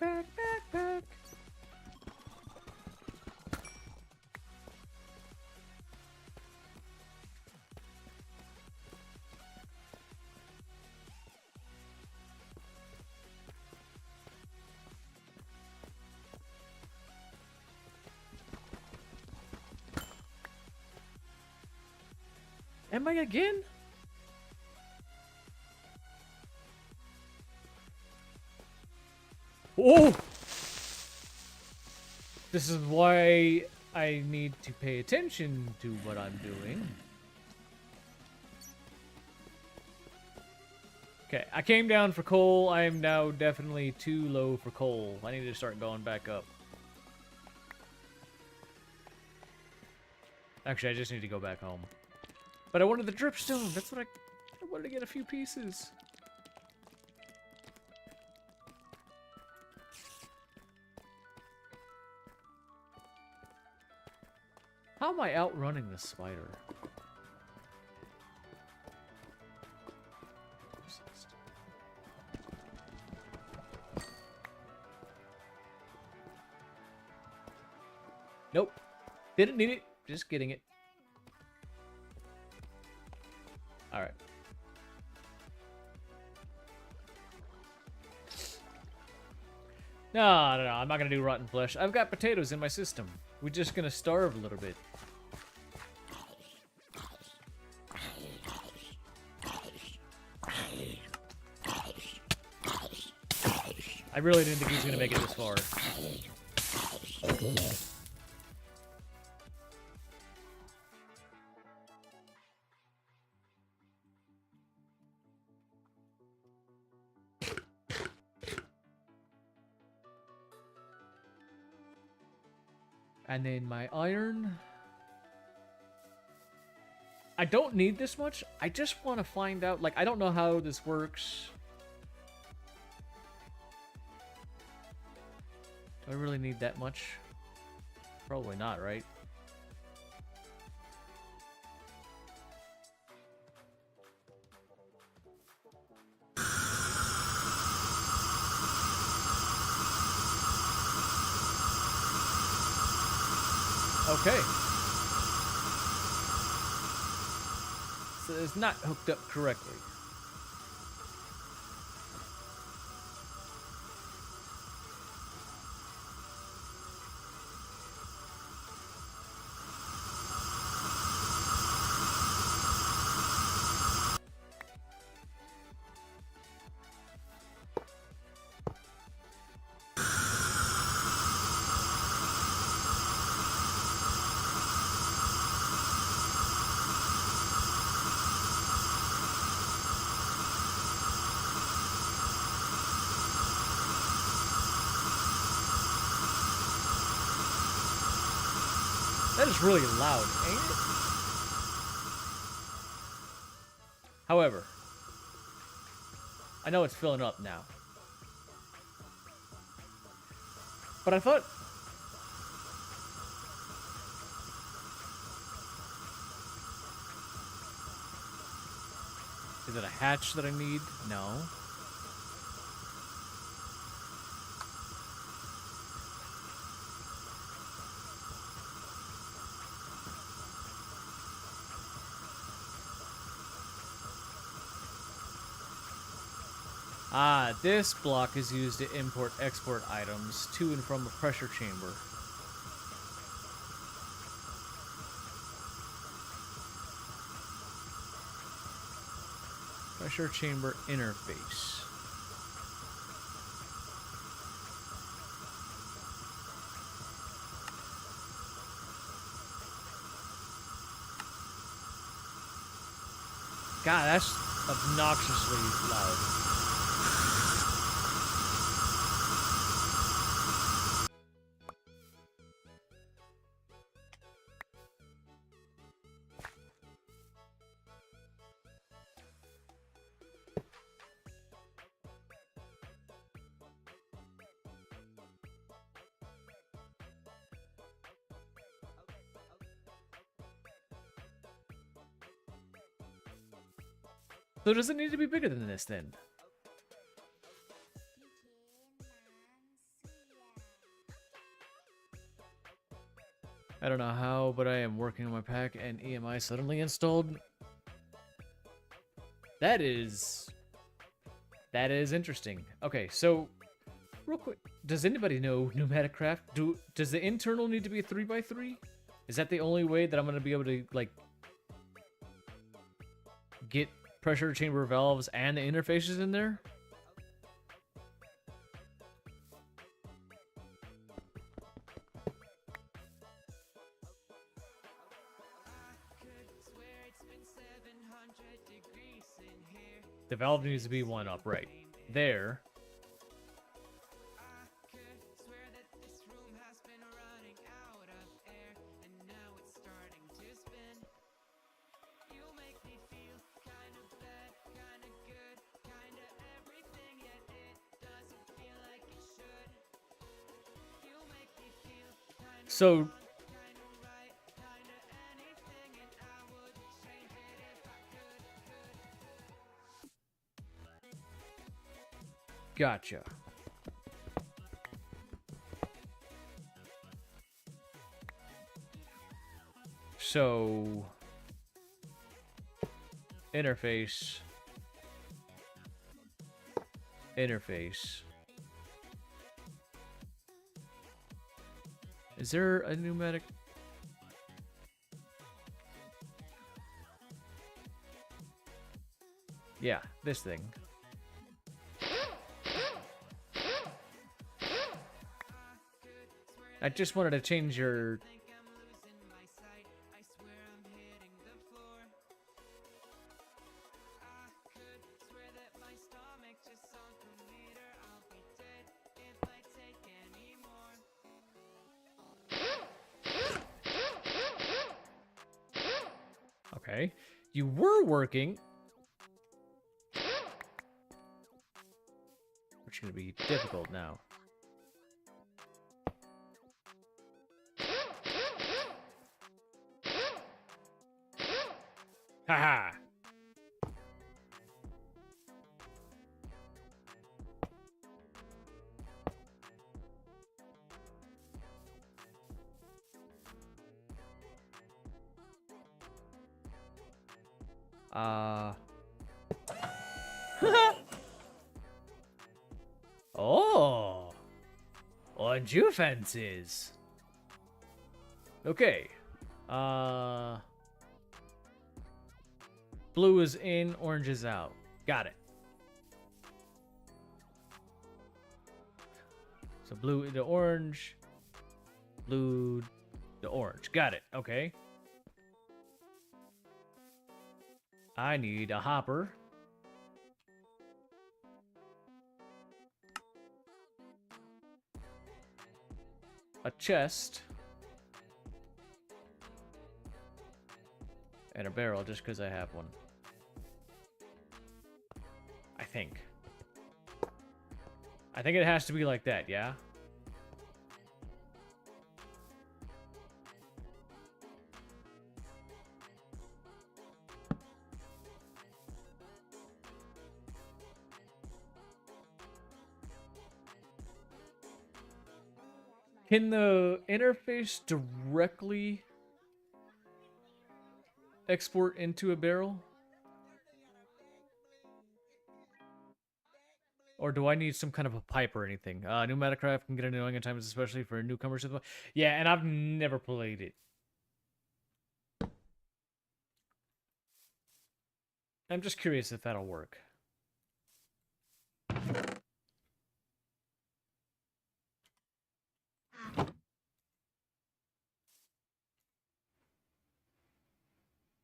Backpack. Am I again? Oh! This is why I need to pay attention to what I'm doing. Okay, I came down for coal. I am now definitely too low for coal. I need to start going back up. Actually, I just need to go back home. But I wanted the dripstone. That's what I wanted to get a few pieces. How am I outrunning this spider? Nope. Didn't need it. Just getting it. Alright. No, I'm not gonna do rotten flesh. I've got potatoes in my system. We're just gonna starve a little bit. I really didn't think he was gonna make it this far. And then my iron. I don't need this much. I just want to find out, like, I don't know how this works. Do I really need that much? Probably not, right? Okay. So it's not hooked up correctly. That is really loud, ain't it? However, I know it's filling up now. But I thought... Is it a hatch that I need? No. Ah, this block is used to import-export items to and from a pressure chamber. Pressure chamber interface. God, that's obnoxiously loud. So does it need to be bigger than this then? I don't know how, but I am working on my pack and EMI suddenly installed. That is interesting. Okay, so real quick, does anybody know PneumaticCraft? Does the internal need to be a 3x3? Is that the only way that I'm gonna be able to like get pressure chamber valves and the interfaces in there. The valve needs to be one up right there. So gotcha. So interface. Is there a pneumatic? Yeah, this thing. I just wanted to change your... Okay. You were working. Which is going to be difficult now. Haha. Oh. On two fences. Okay. Blue is in, orange is out. Got it. So blue to orange. Blue to orange. Got it. Okay. I need a hopper. A chest. And a barrel just because I have one. I think. I think it has to be like that, yeah? Can the interface directly export into a barrel? Or do I need some kind of a pipe or anything? PneumaticCraft can get annoying at times, especially for newcomers. Yeah, and I've never played it. I'm just curious if that'll work.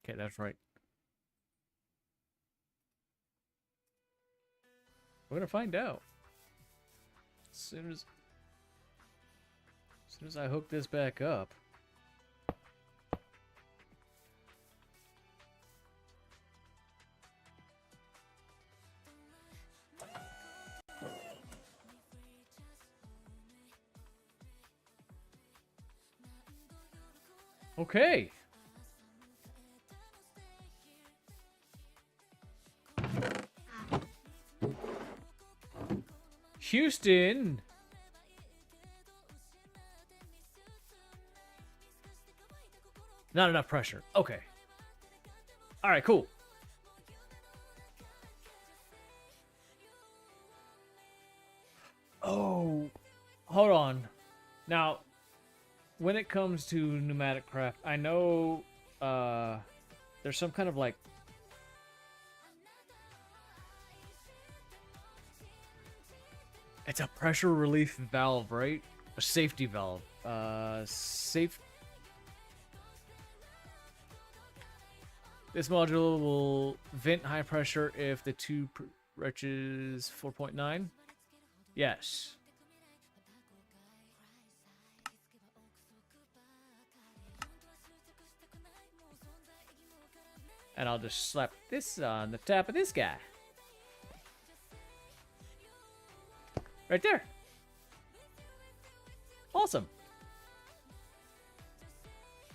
Okay, that's right. We're gonna find out. As soon as I hook this back up. Okay. Houston. Not enough pressure. Okay. All right, cool. Oh, hold on. Now, when it comes to PneumaticCraft, I know there's some kind of like It's a pressure relief valve, right? A safety valve. Safe. This module will vent high pressure if the tube reaches 4.9. Yes. And I'll just slap this on the top of this guy. Right there. Awesome.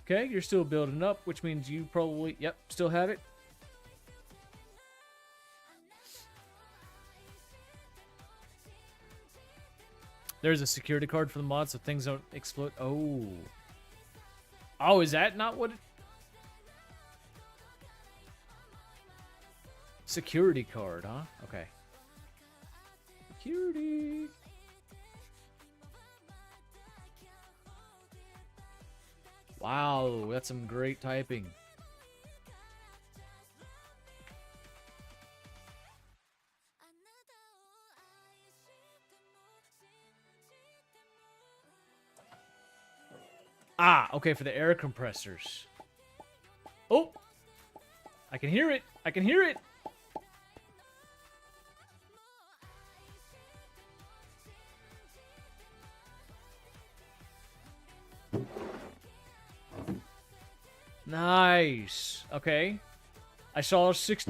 Okay, you're still building up, which means you probably, yep, still have it. There's a security card for the mod so things don't explode. Oh. Oh, is that not what it... Security card, huh? Okay. Security. Wow, that's some great typing. Ah, okay, for the air compressors. Oh! I can hear it! I can hear it! Nice. Okay. I saw 6.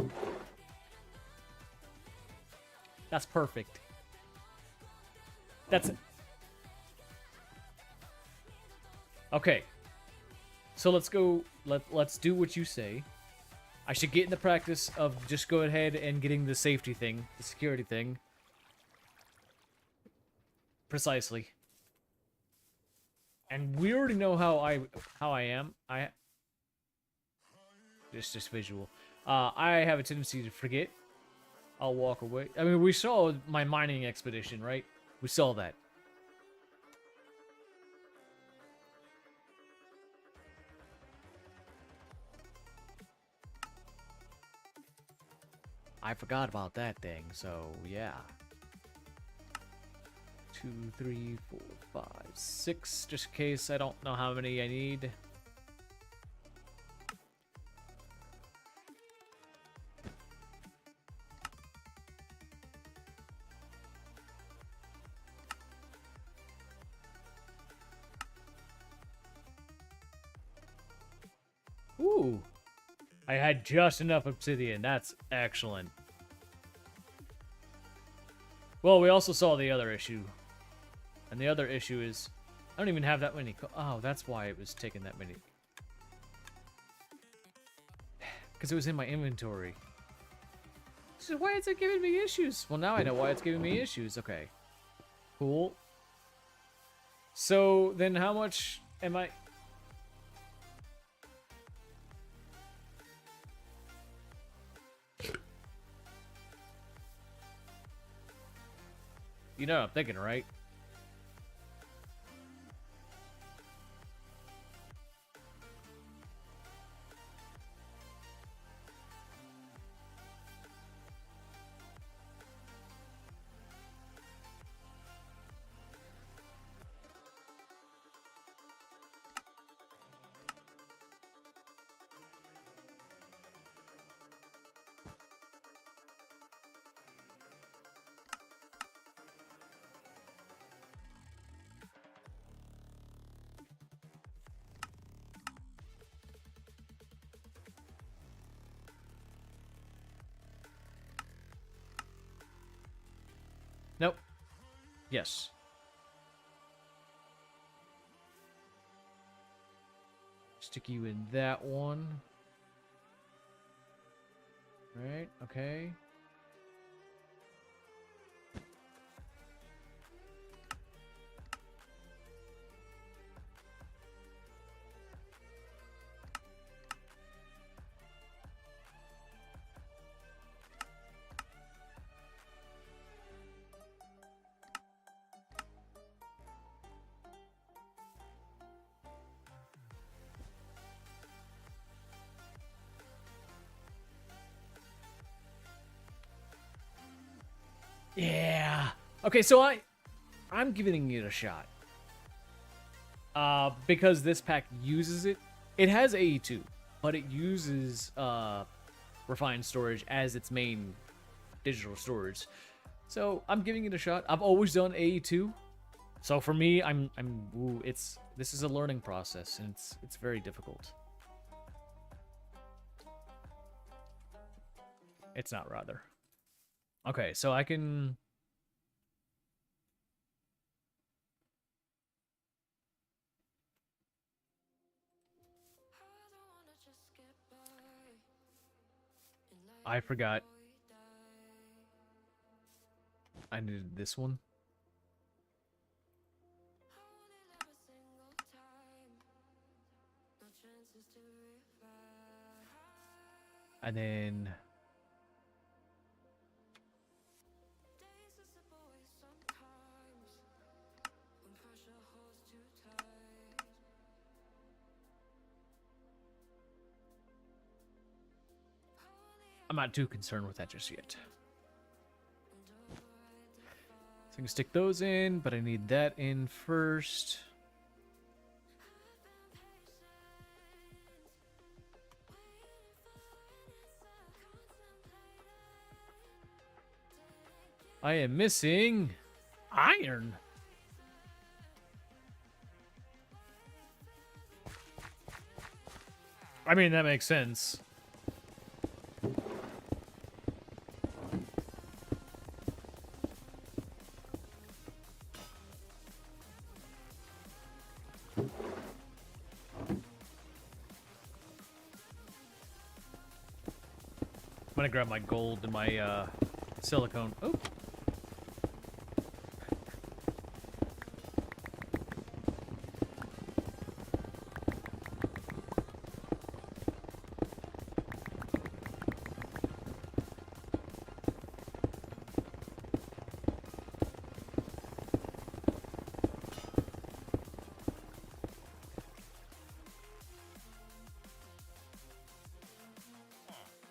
That's perfect. That's... Okay. So let's go... Let's do what you say. I should get in the practice of just go ahead and getting the safety thing. The security thing. Precisely. And we already know how I am. Just visual. I have a tendency to forget. I'll walk away. I mean, we saw my mining expedition, right? We saw that. I forgot about that thing, so yeah. 2, 3, 4, 5, 6, just in case I don't know how many I need. Ooh. I had just enough obsidian. That's excellent. Well, we also saw the other issue. And the other issue is... I don't even have that many... Oh, that's why it was taking that many. Because it was in my inventory. So why is it giving me issues? Well, now I know why it's giving me issues. Okay. Cool. So, then how much am I... You know what I'm thinking, right? Nope. Yes. Stick you in that one. Right, okay. Yeah. Okay, so I'm giving it a shot. Because this pack uses it. It has AE2, but it uses refined storage as its main digital storage. So I'm giving it a shot. I've always done AE2. So for me, this is a learning process, and it's very difficult. It's not, rather. Okay, so I can... I forgot. I needed this one. And then... I'm not too concerned with that just yet. So I can stick those in, but I need that in first. I am missing iron. I mean, that makes sense. I'm gonna grab my gold and my silicone. Oh.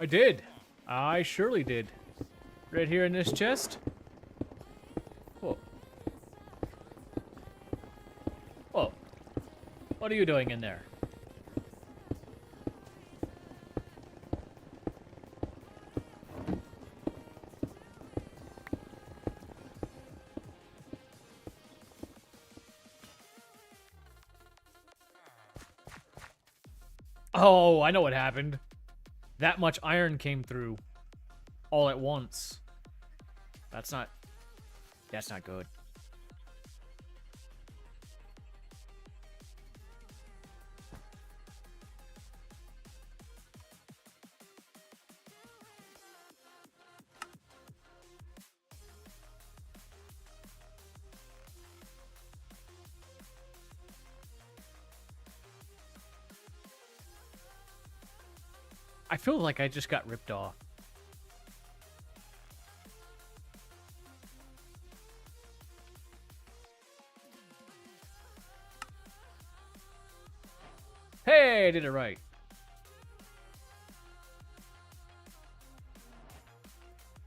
I did. I surely did. Right here in this chest. Whoa. Whoa. What are you doing in there? Oh, I know what happened. That much iron came through all at once. That's not good. I feel like I just got ripped off. Hey, I did it right.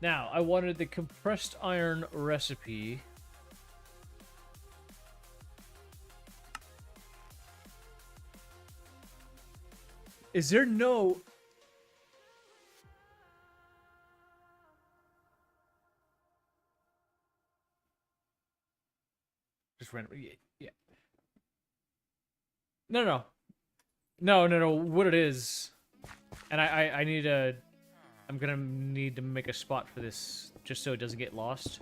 Now, I wanted the compressed iron recipe. Is there no... Just random. Yeah. No. What it is, and I need a. I'm gonna need to make a spot for this just so it doesn't get lost.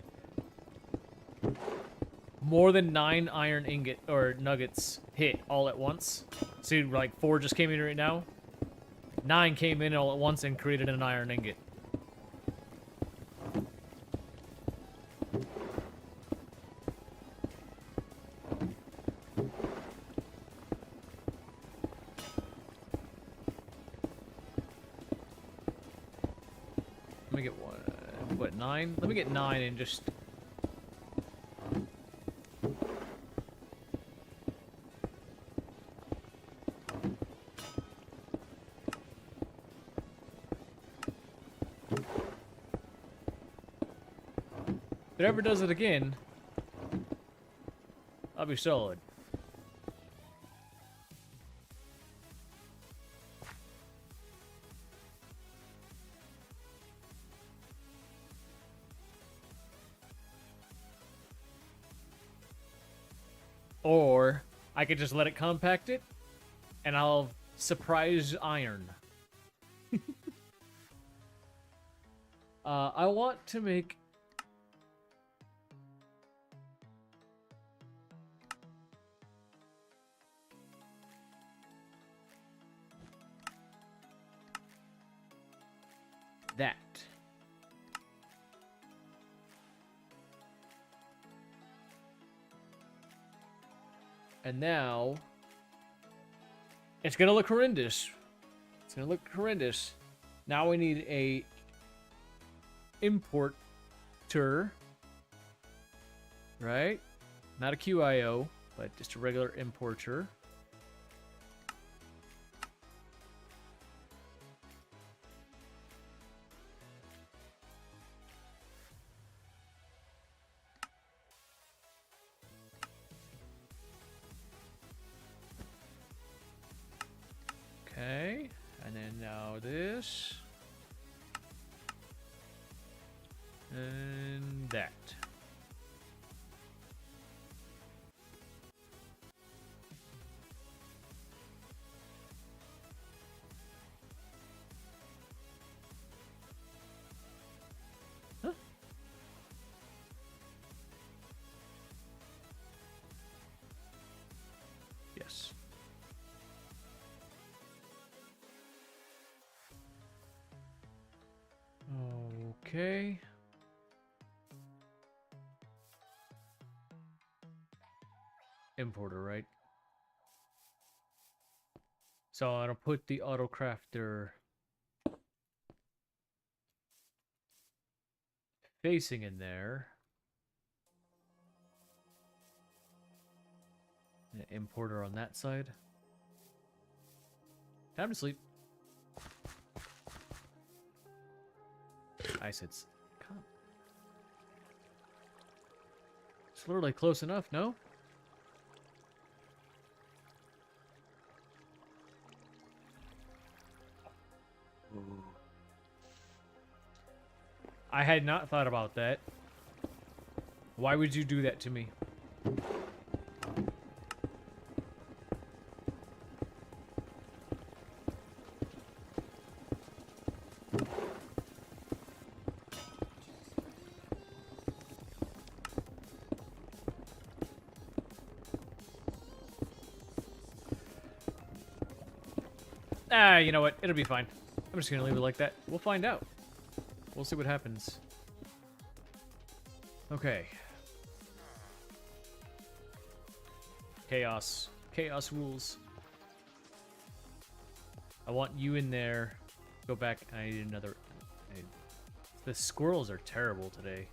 More than 9 iron ingot or nuggets hit all at once. See, like 4 just came in right now. 9 came in all at once and created an iron ingot. Let me get 9? Let me get 9 and just... If it ever does it again... I'll be solid. Or I could just let it compact it, and I'll surprise iron. I want to make... that. And now, it's gonna look horrendous. It's gonna look horrendous. Now we need a importer, right? Not a QIO, but just a regular importer. Okay, and then now this. And that. Huh? Yes. Okay. Importer, right? So I'll put the auto crafter facing in there. An importer on that side. Time to sleep. I said, come. It's literally close enough, no? I had not thought about that. Why would you do that to me? Ah, you know what? It'll be fine. I'm just gonna leave it like that. We'll find out. We'll see what happens. Okay. Chaos. Chaos rules. I want you in there. Go back. I need another... The squirrels are terrible today.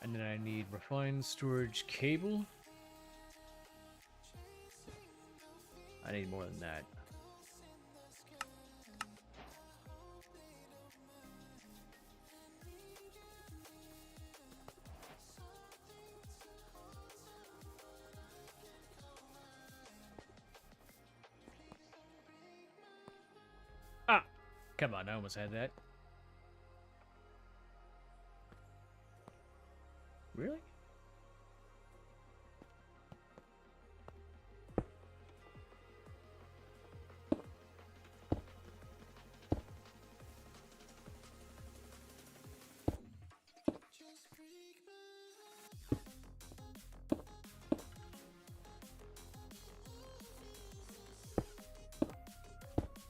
And then I need refined storage cable. I need more than that. Ah! Come on, I almost had that. Really?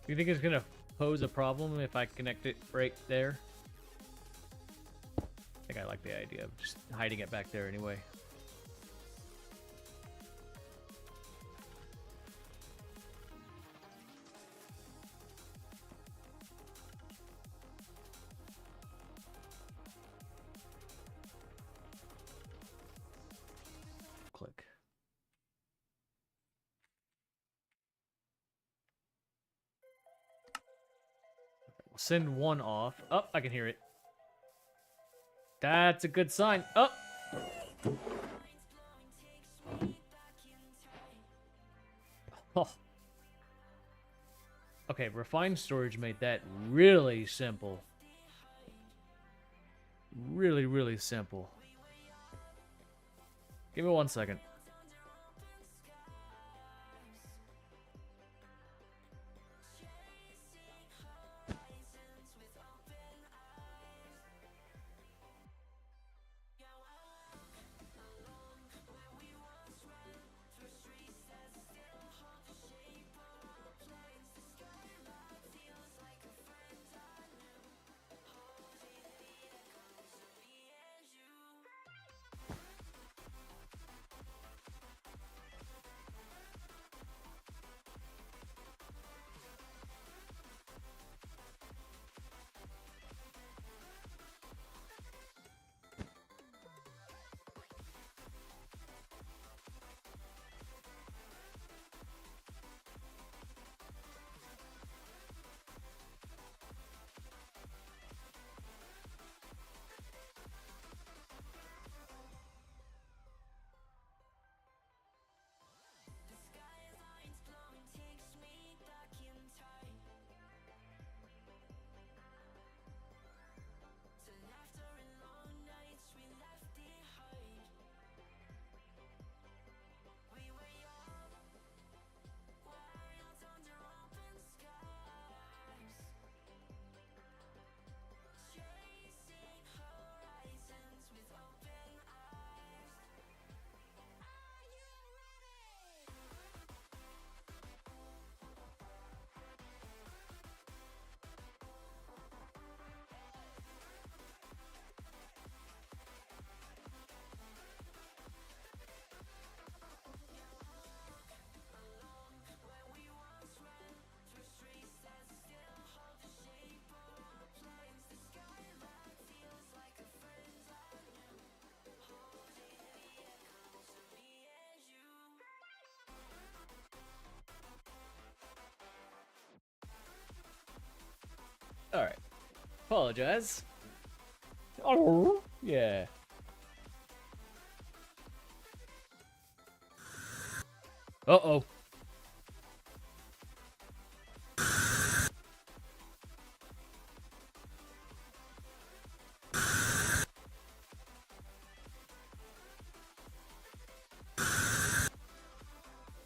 Do you think it's gonna pose a problem if I connect it right there? I think I like the idea of just hiding it back there anyway. Click. Send one off. Oh, I can hear it. That's a good sign. Oh. Oh. Okay, refined storage made that really simple. Really, really simple. Give me 1 second. Alright. Apologize. Oh, yeah. Uh-oh.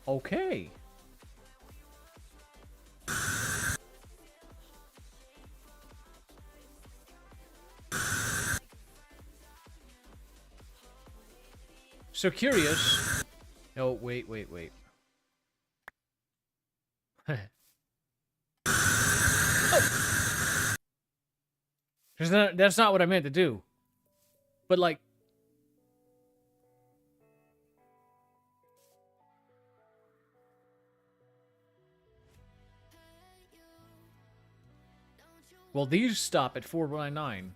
Okay. So curious. Oh, wait. Oh. That's not what I meant to do. But like... Well, these stop at 499.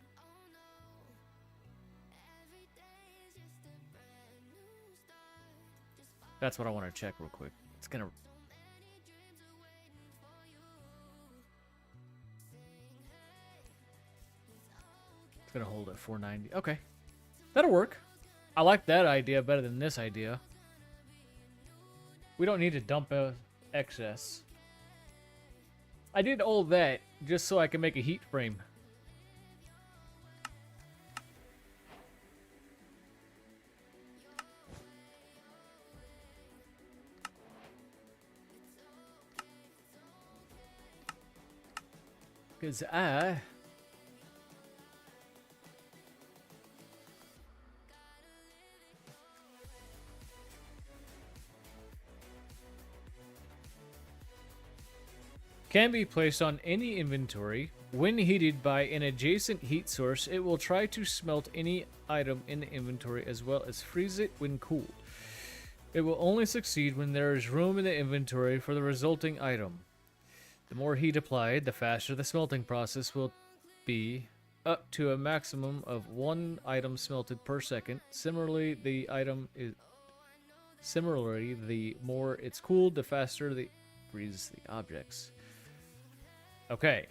That's what I want to check real quick. It's gonna... It's gonna hold at 490. Okay. That'll work. I like that idea better than this idea. We don't need to dump excess. I did all that just so I can make a heat frame. Because I... can be placed on any inventory. When heated by an adjacent heat source, it will try to smelt any item in the inventory as well as freeze it when cooled. It will only succeed when there is room in the inventory for the resulting item. The more heat applied, the faster the smelting process will be, up to a maximum of 1 item smelted per second. Similarly, the more it's cooled, the faster the freezes the objects. Okay.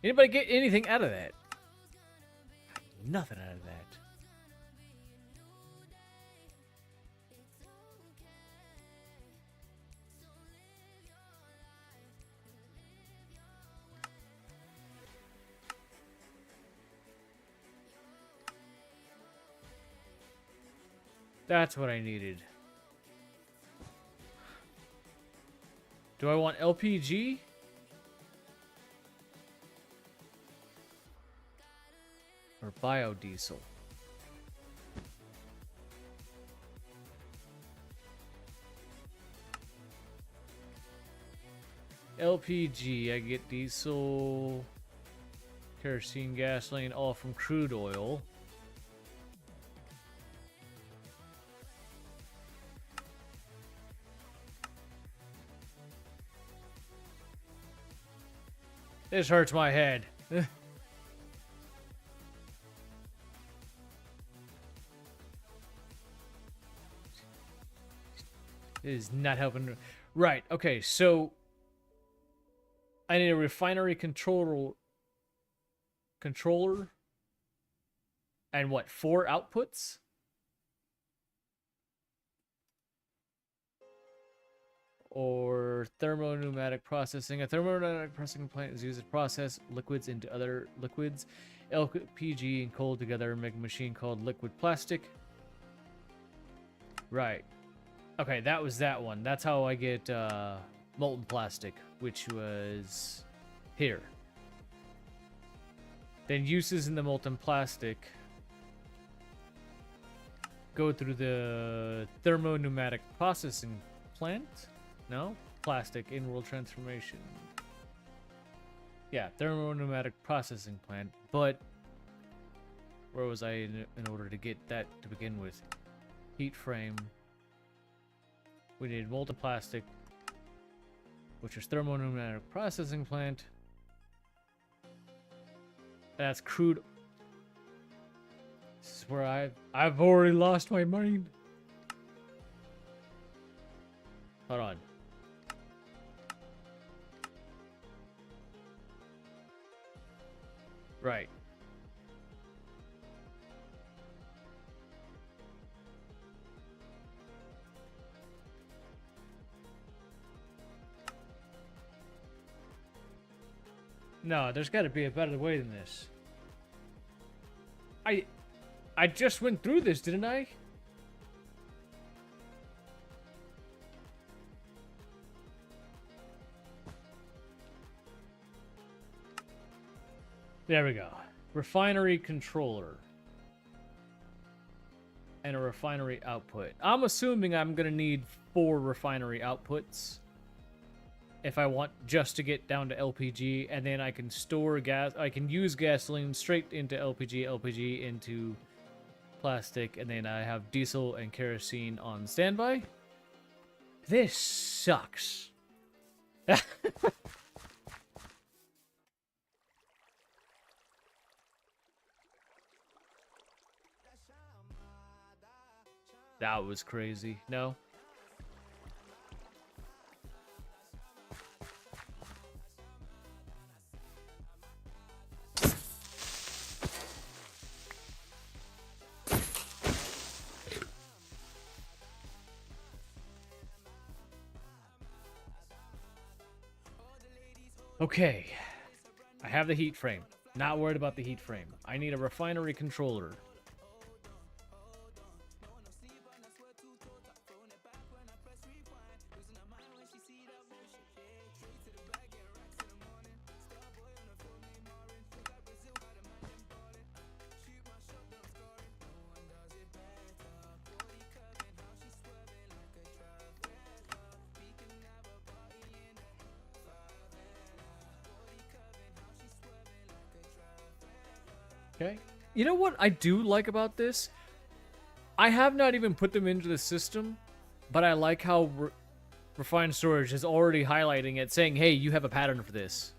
Anybody get anything out of that? Nothing out of that. That's what I needed. Do I want LPG? Or biodiesel? LPG, I get diesel, kerosene, gasoline, all from crude oil. This hurts my head. It is not helping. Right, okay, so I need a refinery controller and what, 4 outputs? Or thermo-pneumatic processing. A thermo-pneumatic processing plant is used to process liquids into other liquids. LPG and coal together make a machine called liquid plastic. Right. Okay, that was that one. That's how I get molten plastic, which was here. Then uses in the molten plastic go through the thermo-pneumatic processing plant. No? Plastic in-world transformation. Yeah, thermo-pneumatic processing plant. But where was I in order to get that to begin with? Heat frame. We need molten plastic, which is thermo-pneumatic processing plant. That's crude. This is where I've already lost my mind. Hold on. Right. No, there's got to be a better way than this. I just went through this, didn't I? There we go. Refinery controller. And a refinery output. I'm assuming I'm going to need 4 refinery outputs if I want just to get down to LPG, and then I can store gas. I can use gasoline straight into LPG, LPG into plastic, and then I have diesel and kerosene on standby. This sucks. That was crazy. No? Okay. I have the heat frame. Not worried about the heat frame. I need a refinery controller. Okay. You know what I do like about this? I have not even put them into the system, but I like how Refined Storage is already highlighting it, saying, hey, you have a pattern for this.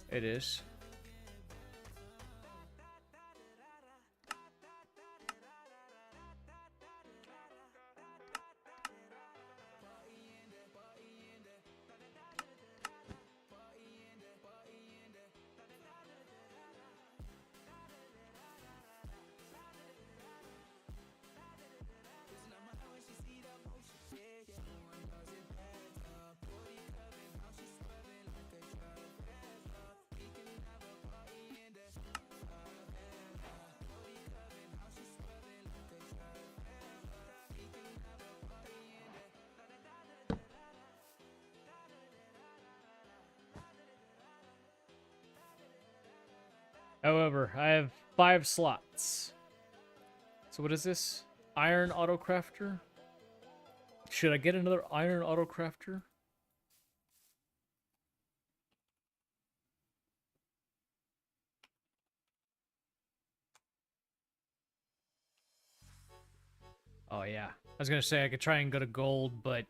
It is. However, I have 5 slots. So what is this? Iron autocrafter? Should I get another iron autocrafter? Oh yeah. I was gonna say I could try and go to gold, but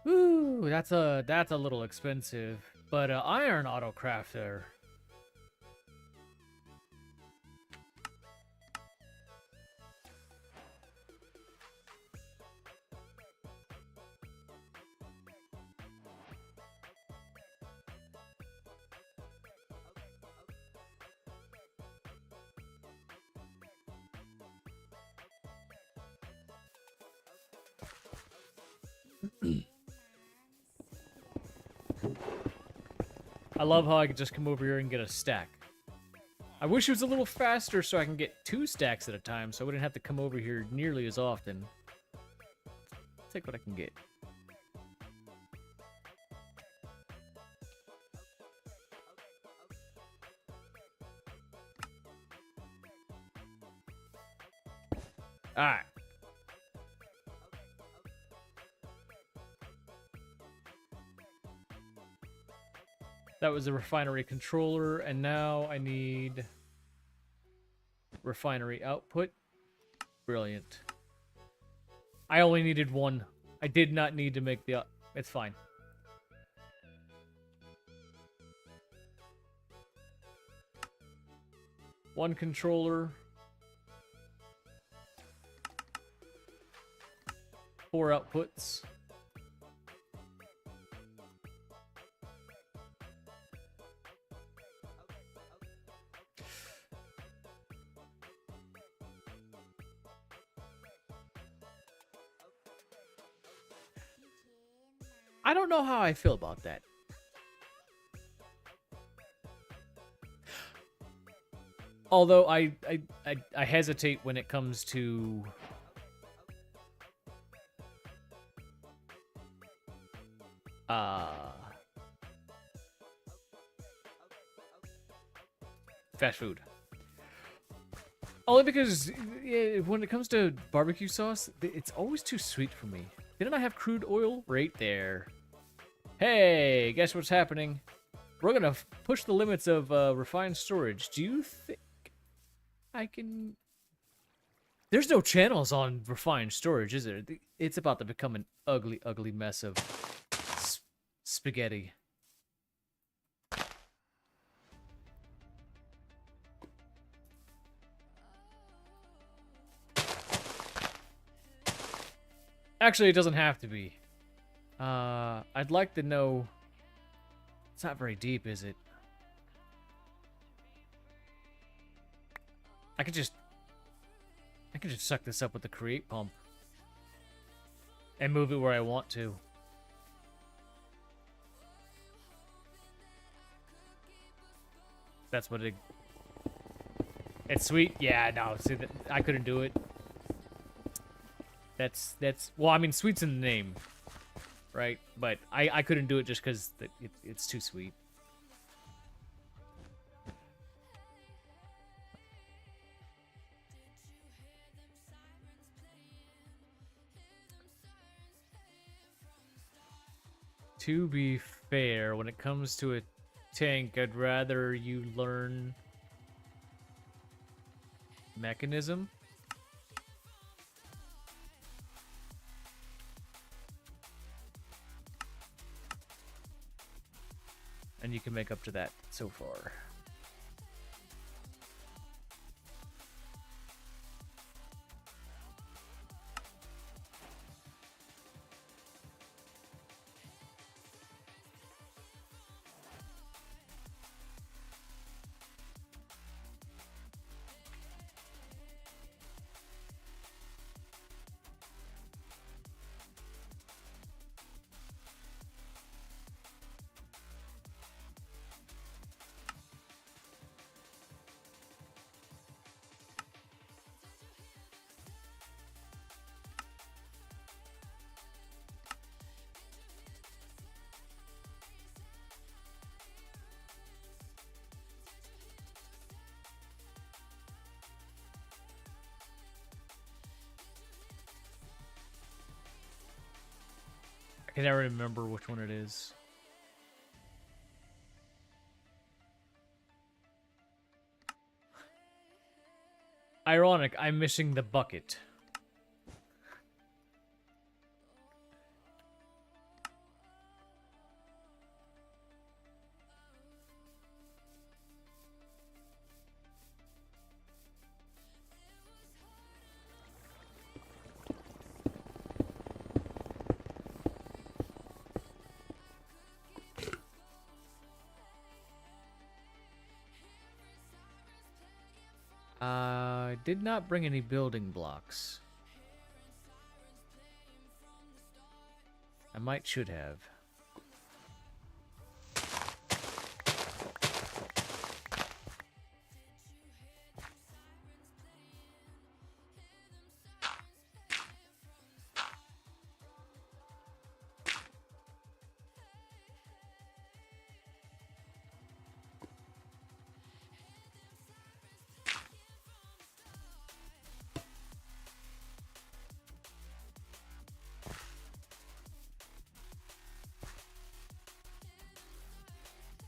ooh, that's a little expensive. But iron autocrafter. I love how I could just come over here and get a stack. I wish it was a little faster so I can get 2 stacks at a time so I wouldn't have to come over here nearly as often. Let's take what I can get. Alright. That was a refinery controller, and now I need refinery output. Brilliant. I only needed 1. I did not need to make the... It's fine. One controller. 4 outputs. I don't know how I feel about that. Although I hesitate when it comes to fast food. Only because when it comes to barbecue sauce, it's always too sweet for me. Didn't I have crude oil right there? Hey, guess what's happening? We're gonna push the limits of refined storage. Do you think I can... There's no channels on refined storage, is there? It's about to become an ugly, ugly mess of spaghetti. Actually, it doesn't have to be. I'd like to know... It's not very deep, is it? I could just suck this up with the create pump. And move it where I want to. That's what it... It's sweet? Yeah, no, see, I couldn't do it. That's... Well, I mean, sweet's in the name. Right? But I couldn't do it just because it's too sweet. To be fair, when it comes to a tank, I'd rather you learn mechanism. And you can make up to that so far. can never remember which one it is. Ironic, I'm missing the bucket. I did not bring any building blocks. I might should have.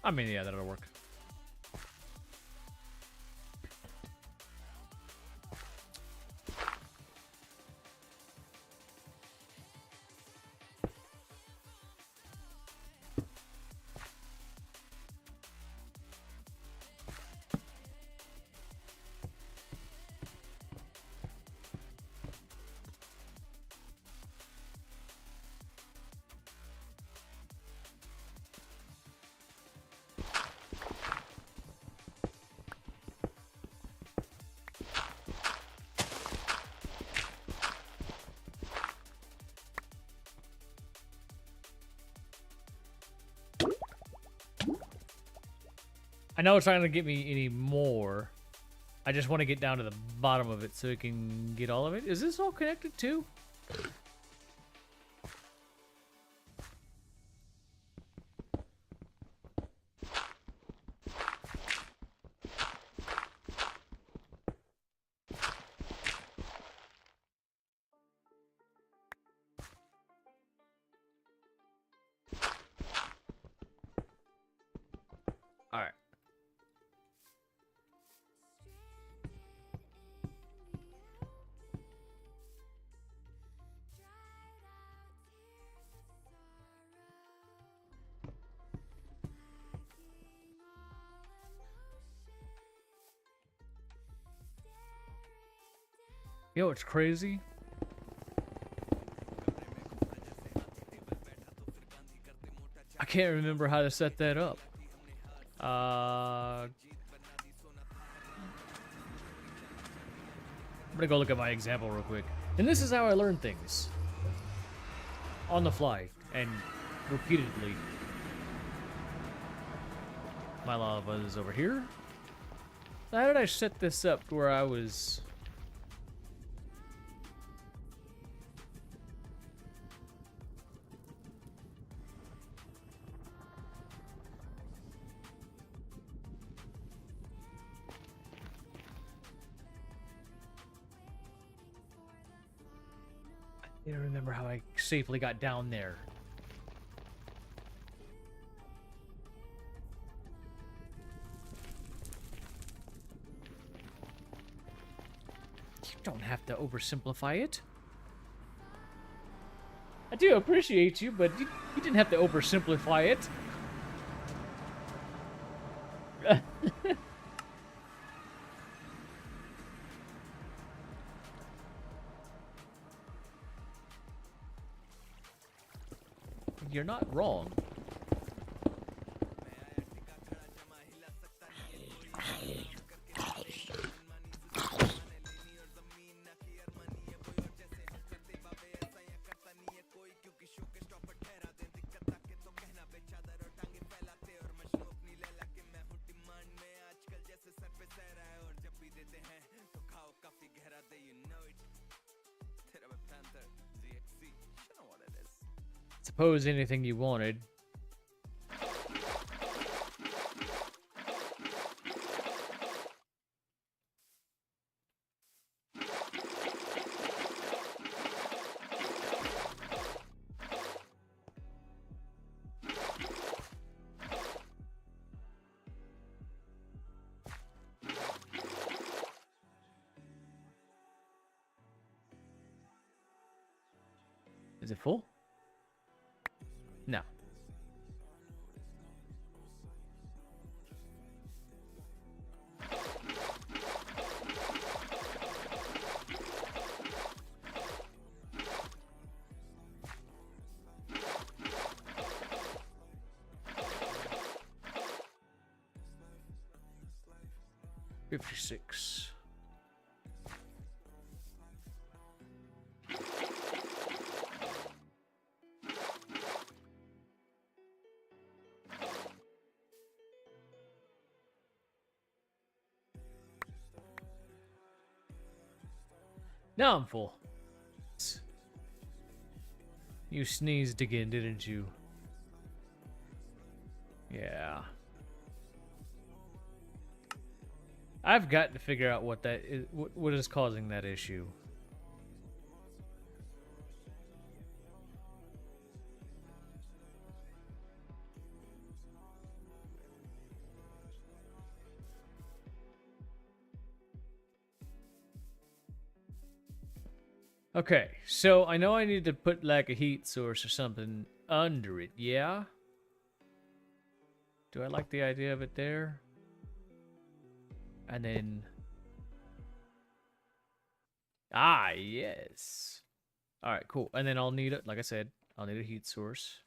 I mean, yeah, that'll work. I know it's not going to get me any more. I just want to get down to the bottom of it so it can get all of it. Is this all connected too? All right. You know what's crazy? I can't remember how to set that up. I'm gonna go look at my example real quick. And this is how I learn things. On the fly and repeatedly. My lava is over here. So how did I set this up to where I was... I don't remember how I safely got down there. You don't have to oversimplify it. I do appreciate you, but you didn't have to oversimplify it. You're not wrong. Suppose anything you wanted. Is it full? No. $56. Now I'm full. You sneezed again, didn't you? Yeah. I've got to figure out what that is, what is causing that issue. Okay, so I know I need to put like a heat source or something under it, yeah? Do I like the idea of it there? And then... Ah, yes. Alright, cool. And then I'll need, like I said, I'll need a heat source.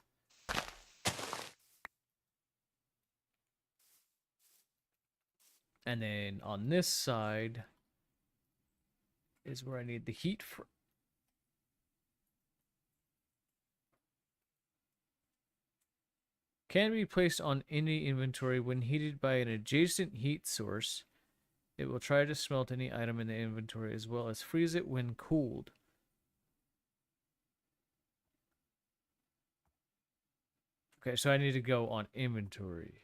And then on this side is where I need the heat for. Can be placed on any inventory when heated by an adjacent heat source. It will try to smelt any item in the inventory as well as freeze it when cooled. Okay, so I need to go on inventory.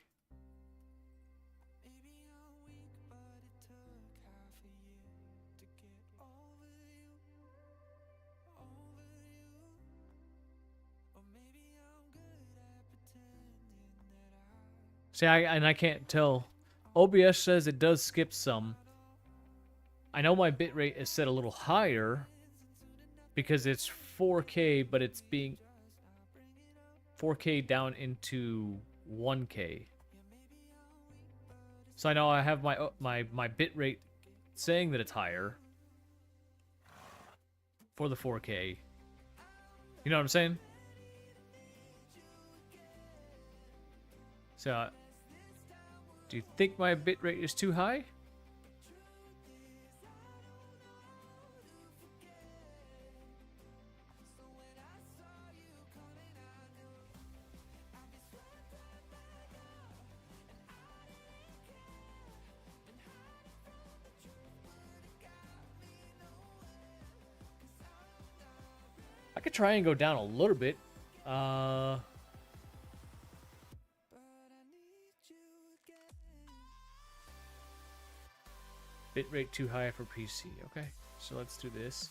See, I can't tell. OBS says it does skip some. I know my bitrate is set a little higher because it's 4K, but it's being 4K down into 1K. So I know I have my bitrate saying that it's higher for the 4K. You know what I'm saying? So, do you think my bitrate is too high? I could try and go down a little bit. Bitrate too high for PC. Okay, so let's do this.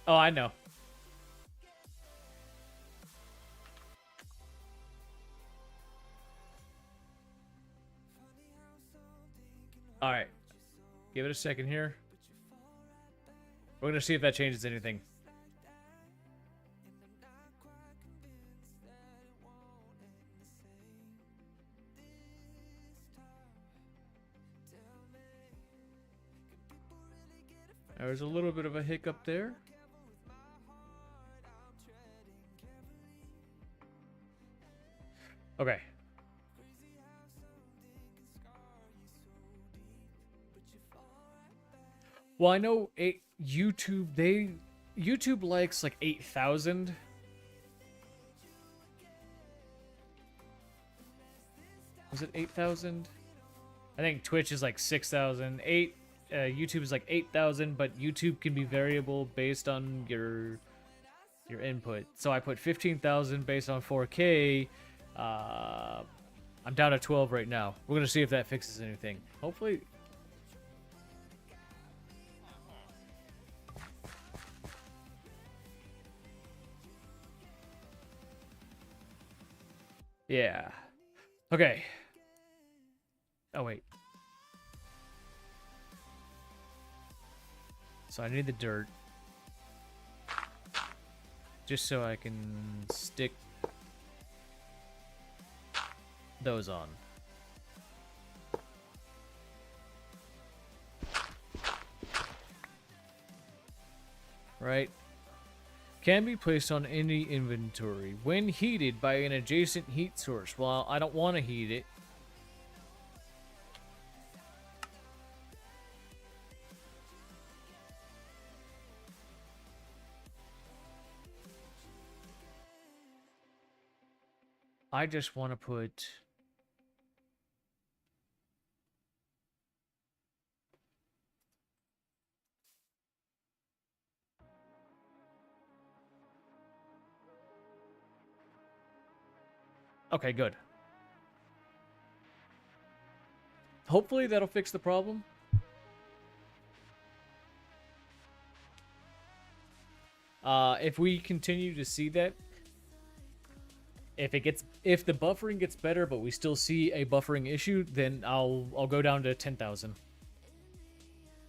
Oh, I know. All right. Give it a second here. We're going to see if that changes anything. There's a little bit of a hiccup there. Okay. Well, I know YouTube likes like 8,000. Was it 8,000? I think Twitch is like 6,000. YouTube is like 8,000, but YouTube can be variable based on your input. So I put 15,000 based on 4K. I'm down to 12 right now. We're gonna see if that fixes anything. Hopefully. Yeah. Okay. Oh, wait. So I need the dirt. Just so I can stick those on. Right? Can be placed on any inventory when heated by an adjacent heat source. Well, I don't want to heat it. I just want to put... Okay, good. Hopefully that'll fix the problem. If we continue to see that, if the buffering gets better, but we still see a buffering issue, then I'll go down to 10,000.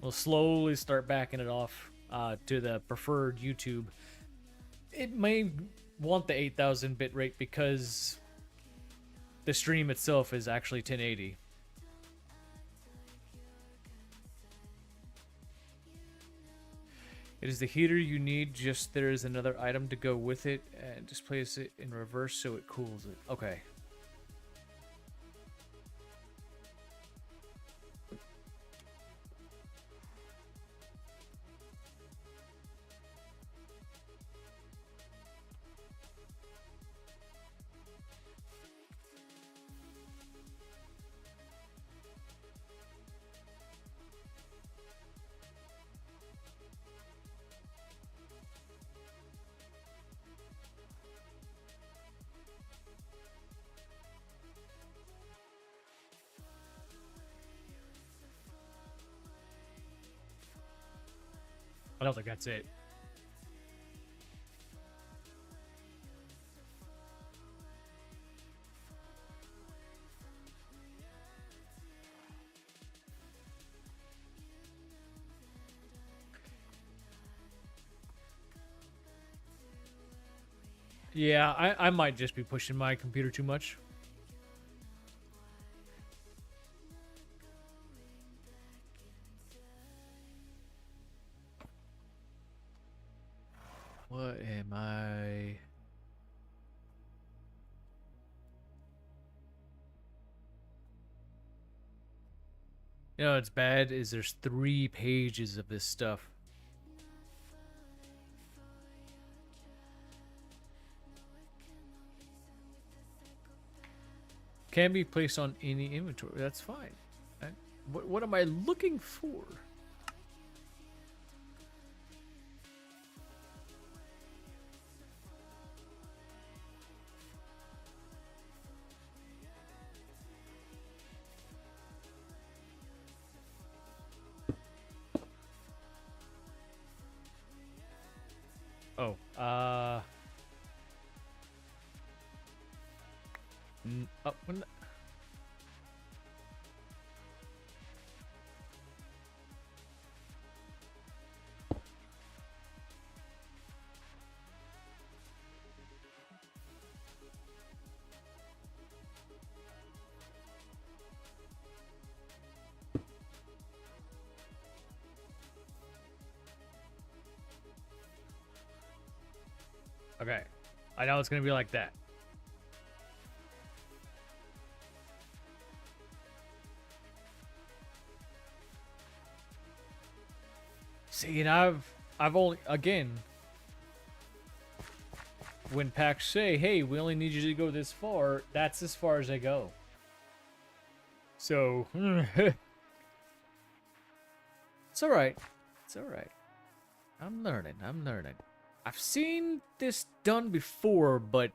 We'll slowly start backing it off to the preferred YouTube. It may want the 8,000 bit rate because the stream itself is actually 1080. It is the heater you need, just there is another item to go with it, and just place it in reverse so it cools it. Okay. I don't think that's it. Yeah, I might just be pushing my computer too much. What am I... You know what's bad is there's 3 pages of this stuff. Can be placed on any inventory. That's fine. What am I looking for? Oh, when okay, I know it's gonna be like that. See, and I've only, again, when packs say, hey, we only need you to go this far, that's as far as I go. So, it's alright. It's alright. I'm learning. I've seen this done before, but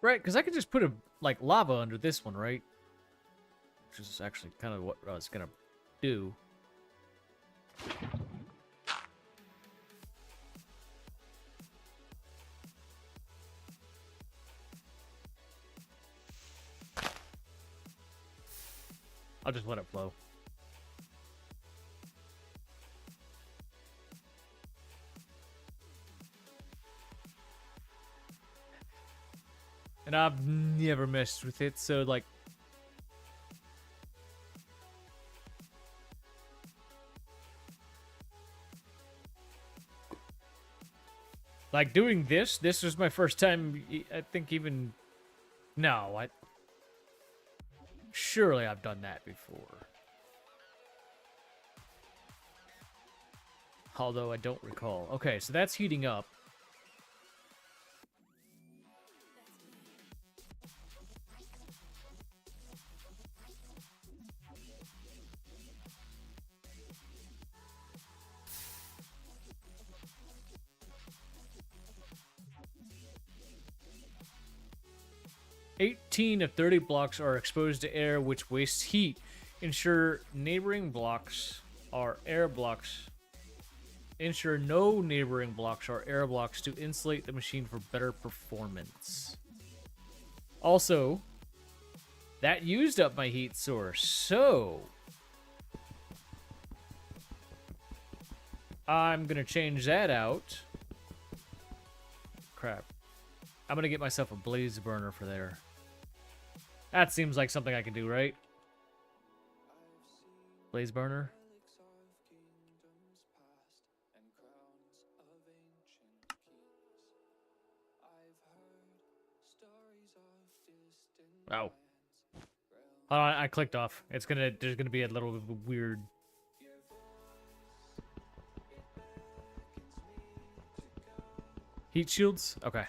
Right, because I could just put a like lava under this one, right? Which is actually kind of what I was gonna do. I'll just let it flow. And I've never messed with it, so like... Like doing this was my first time, I think even... No, surely I've done that before. Although I don't recall. Okay, so that's heating up. "18 of 30 blocks are exposed to air, which wastes heat. Ensure neighboring blocks are air blocks. Ensure no neighboring blocks are air blocks to insulate the machine for better performance." Also, that used up my heat source, so I'm gonna change that out. Crap. I'm gonna get myself a blaze burner for there. That seems like something I can do, right? Blaze burner. Oh. Hold on, I clicked off. There's gonna be a little weird. Heat shields? Okay.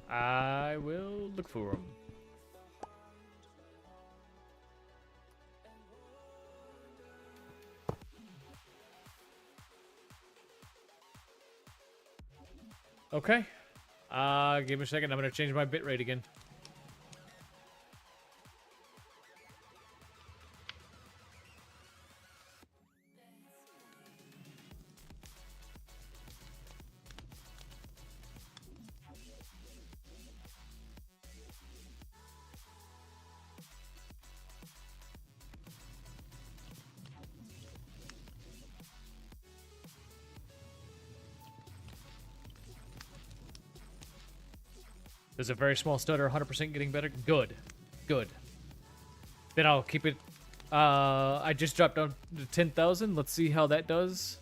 I will look for them. Okay. Give me a second. I'm gonna change my bitrate again. There's a very small stutter, 100% getting better. Good. Good. Then I'll keep it. I just dropped down to 10,000. Let's see how that does.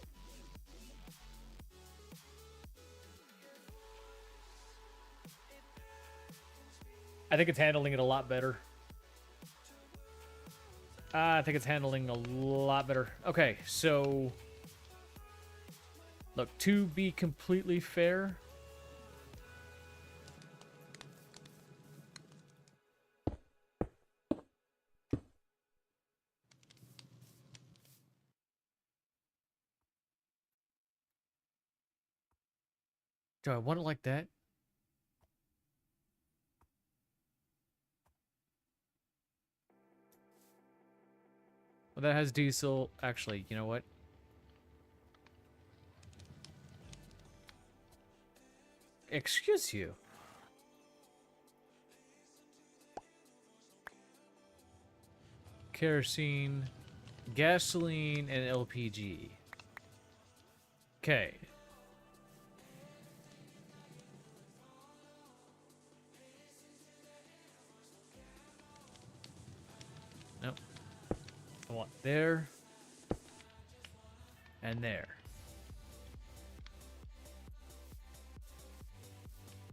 I think it's handling it a lot better. I think it's handling a lot better. Okay, so... Look, to be completely fair... Do I want it like that? Well, that has diesel. Actually, you know what? Excuse you. Kerosene, gasoline, and LPG. Okay. Nope. I want there and there.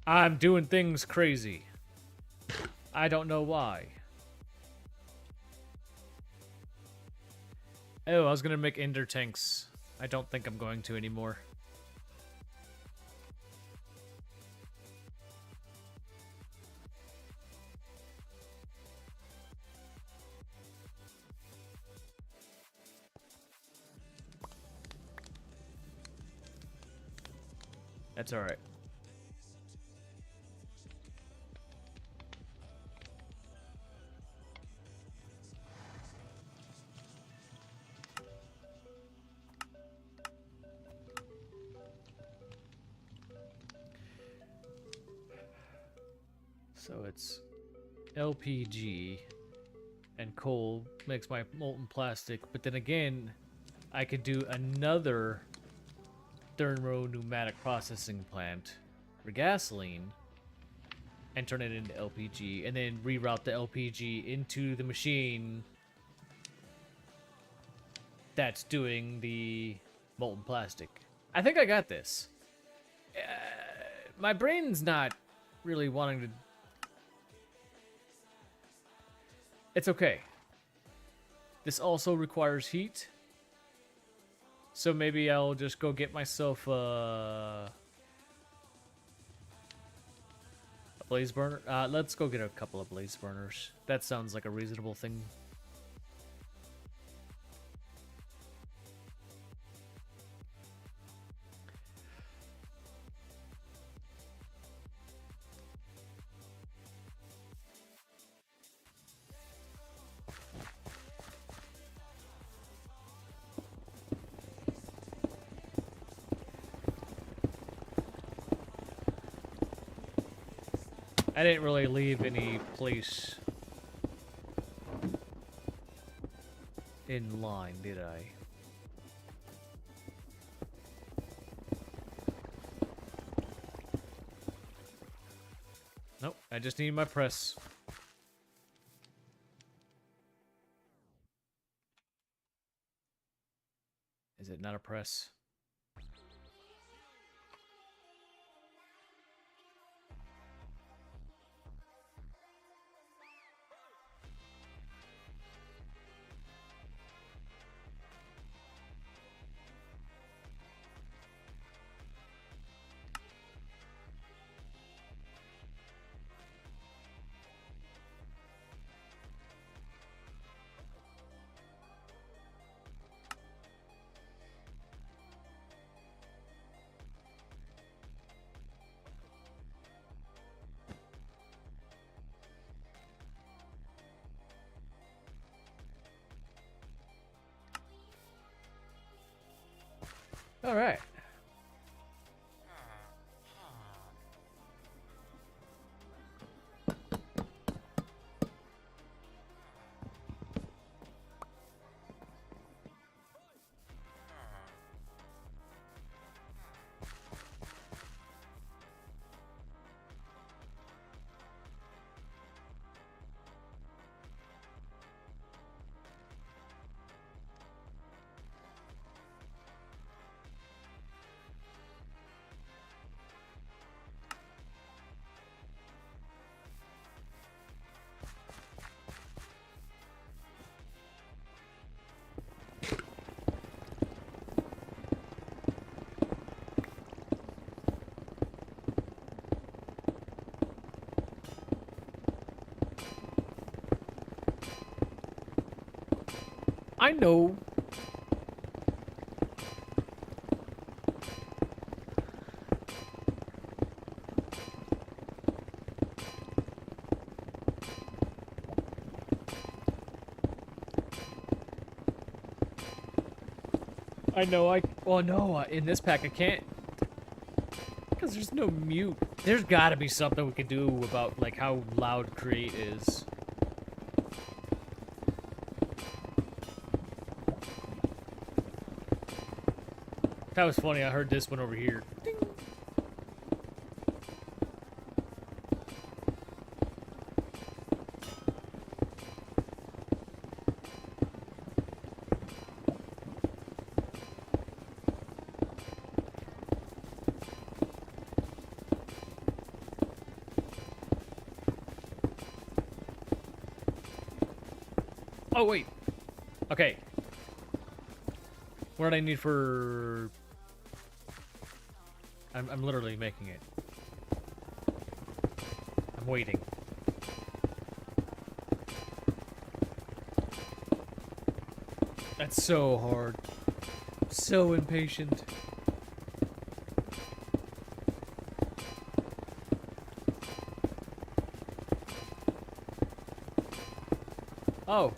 I'm doing things crazy. I don't know why. Oh, I was gonna make ender tanks. I don't think I'm going to anymore. That's alright. So it's LPG and coal makes my molten plastic, but then again, I could do another thermo-pneumatic processing plant for gasoline and turn it into LPG, and then reroute the LPG into the machine that's doing the molten plastic. I think I got this. My brain's not really wanting to... It's okay. This also requires heat. So maybe I'll just go get myself a blaze burner. Let's go get a couple of blaze burners. That sounds like a reasonable thing. I didn't really leave any place in line, did I? Nope, I just need my press. Is it not a press? All right. I know. Well, no, in this pack I can't. Because there's no mute. There's gotta be something we can do about, like, how loud create is. That was funny, I heard this one over here. Ding. Oh, wait. Okay. What do I need for... I'm literally making it. I'm waiting. That's so hard. So impatient. Oh.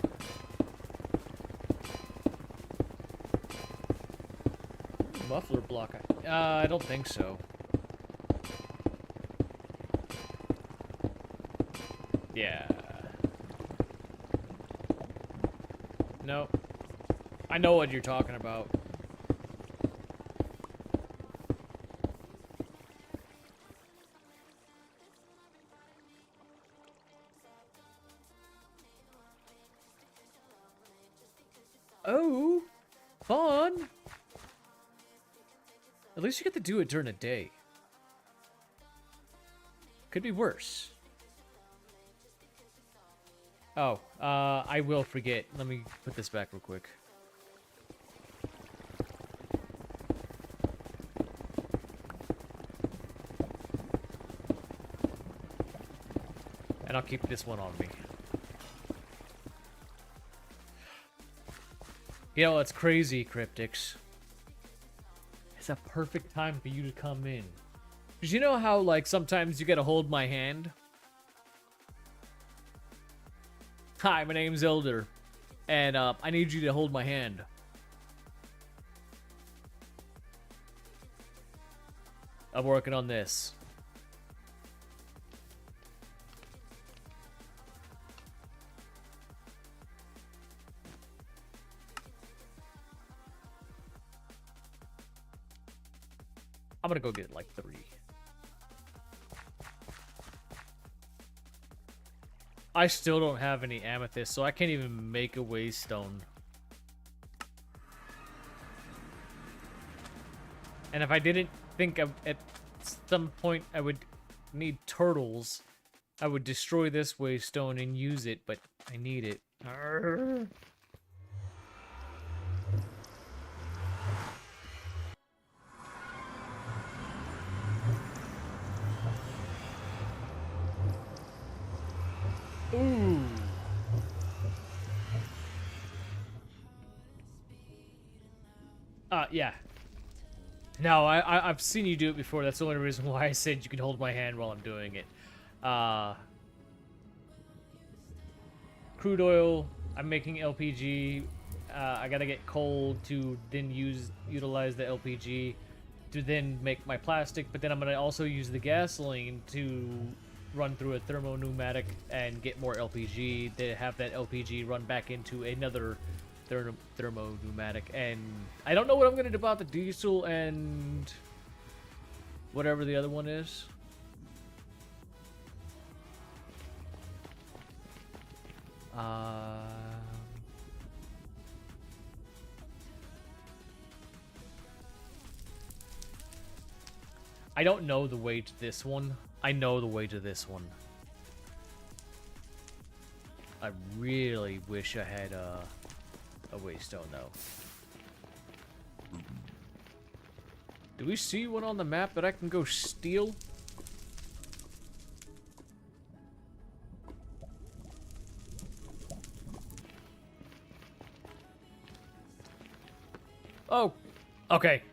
Muffler block. I don't think so. Yeah. No. I know what you're talking about. Oh, fun. At least you get to do it during the day. Could be worse. Oh, I will forget. Let me put this back real quick. And I'll keep this one on me. You know, it's crazy, Cryptics. It's a perfect time for you to come in. Because you know how, like, sometimes you gotta hold my hand? Hi, my name's Elder. And, I need you to hold my hand. I'm working on this. I'm gonna go get like 3. I still don't have any amethyst, so I can't even make a waystone. And if I didn't think at some point I would need turtles, I would destroy this waystone and use it, but I need it. Arrgh. Ooh. Yeah. No, I've seen you do it before. That's the only reason why I said you can hold my hand while I'm doing it. Crude oil. I'm making LPG. I gotta get coal to then utilize the LPG to then make my plastic. But then I'm gonna also use the gasoline to run through a thermo-pneumatic and get more LPG, to have that LPG run back into another thermo-pneumatic. And I don't know what I'm going to do about the diesel and whatever the other one is. I don't know the way to this one. I know the way to this one. I really wish I had a waystone, though. Do we see one on the map that I can go steal? Oh, okay.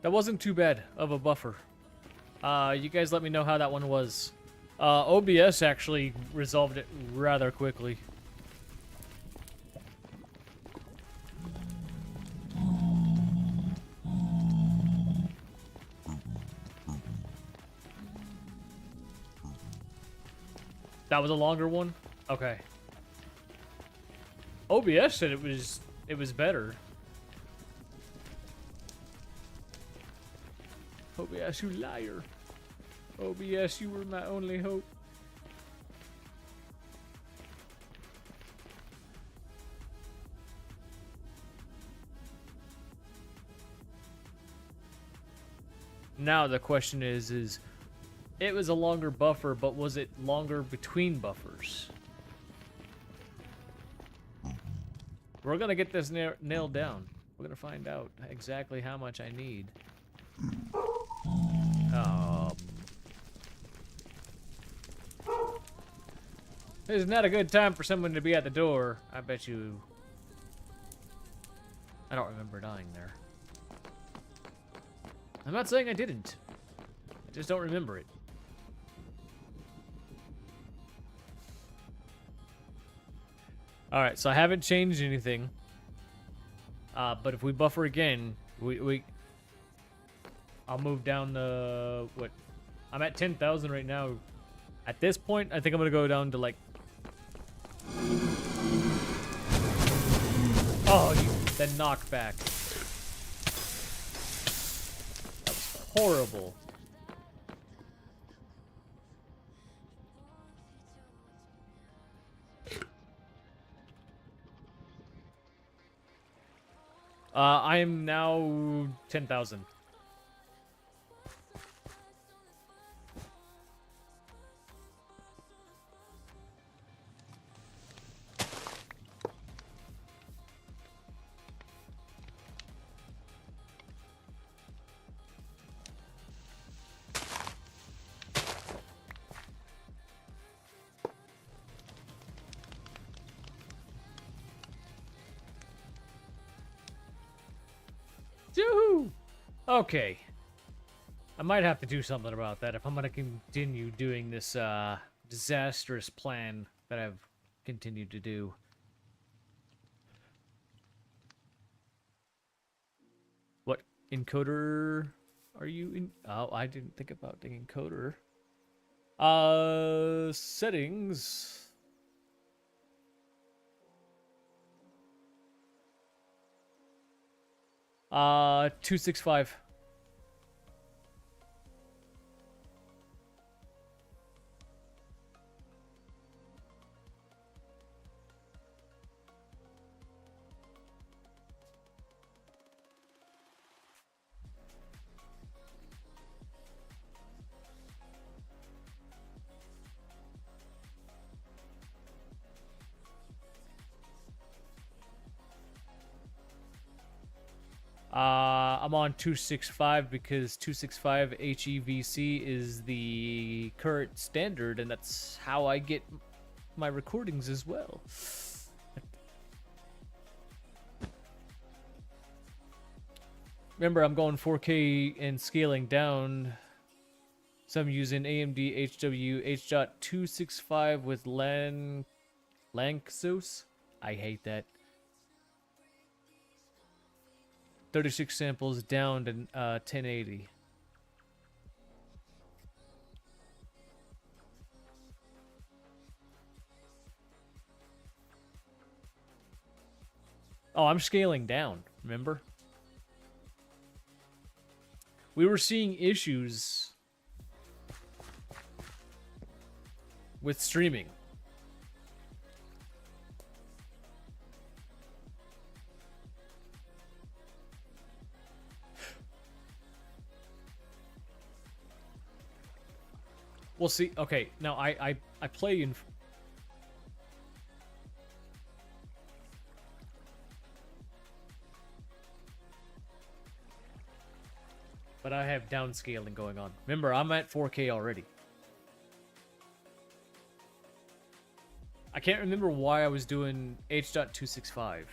That wasn't too bad of a buffer. You guys let me know how that one was. OBS actually resolved it rather quickly. That was a longer one? Okay. OBS said it was better. OBS, you liar. OBS, you were my only hope. Now the question is it was a longer buffer, but was it longer between buffers? We're gonna get this nailed down. We're gonna find out exactly how much I need. This is not a good time for someone to be at the door. I bet you... I don't remember dying there. I'm not saying I didn't. I just don't remember it. Alright, so I haven't changed anything. But if we buffer again, I'll move down the what? I'm at 10,000 right now. At this point, I think I'm gonna go down to like. Oh, that knockback. That was horrible. I am now 10,000. Yoo-hoo! Okay. I might have to do something about that if I'm gonna continue doing this disastrous plan that I've continued to do. What encoder are you in? Oh, I didn't think about the encoder. Settings. 265. I'm on 265 because 265 HEVC is the current standard, and that's how I get my recordings as well. Remember, I'm going 4K and scaling down. So I'm using AMD HW H.265 with Lanczos. I hate that. 36 samples down to 1080. Oh, I'm scaling down, remember? We were seeing issues with streaming. We'll see. Okay, now I play in. But I have downscaling going on. Remember, I'm at 4K already. I can't remember why I was doing H.265.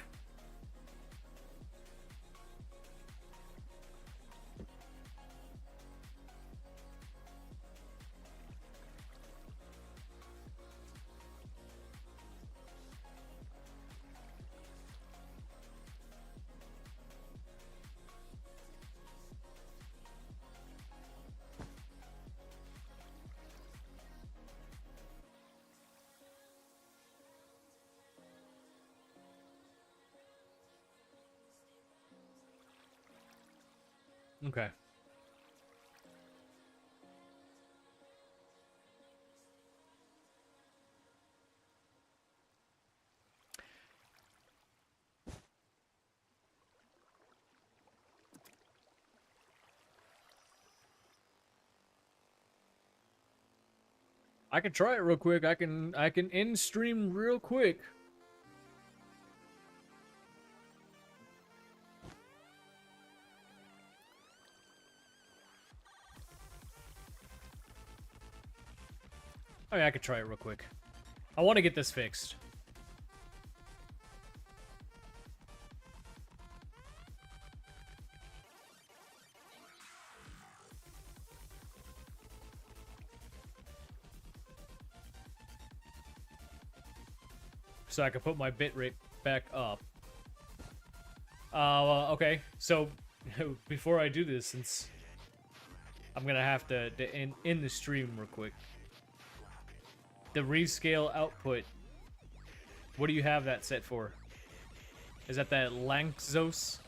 Okay. I can try it real quick. I can end stream real quick. I mean, I could try it real quick. I want to get this fixed. So I can put my bitrate back up. Okay. So before I do this, since I'm gonna have to in the stream real quick. The rescale output. What do you have that set for? Is that Lanxos?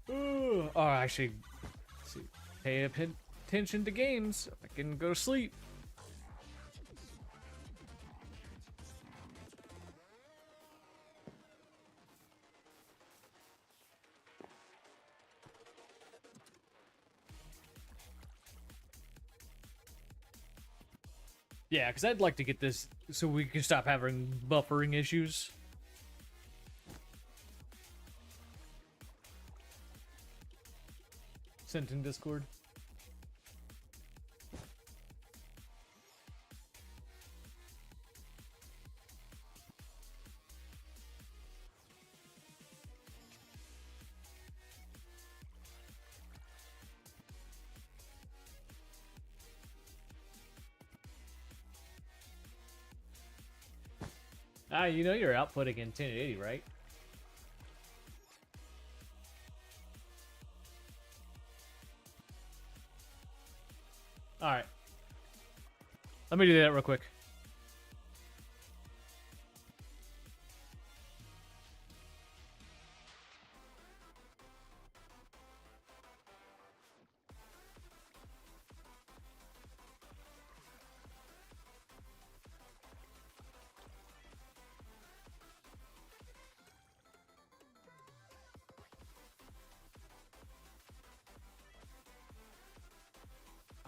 Ooh. Oh, actually, see, pay attention to games. I can go to sleep. Yeah, because I'd like to get this so we can stop having buffering issues. Sent in Discord. Ah, you know you're outputting in 1080, right? Alright. Let me do that real quick.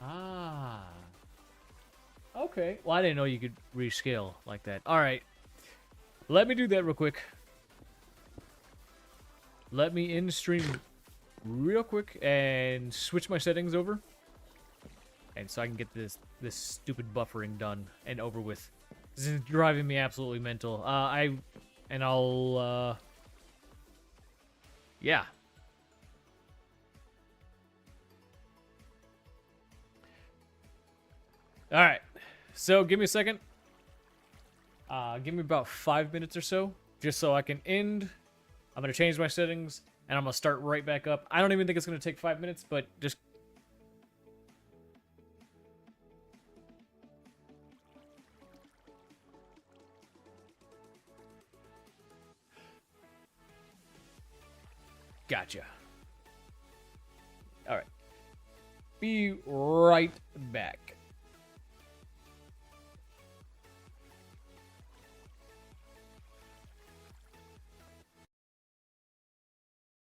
Ah. Okay. Well, I didn't know you could rescale like that. Alright. Let me do that real quick. Let me end stream real quick and switch my settings over. And so I can get this stupid buffering done and over with. This is driving me absolutely mental. Yeah. All right. So give me a second. Give me about 5 minutes or so, just so I can end. I'm gonna change my settings and I'm gonna start right back up. I don't even think it's gonna take 5 minutes, but just. Gotcha. All right. Be right back.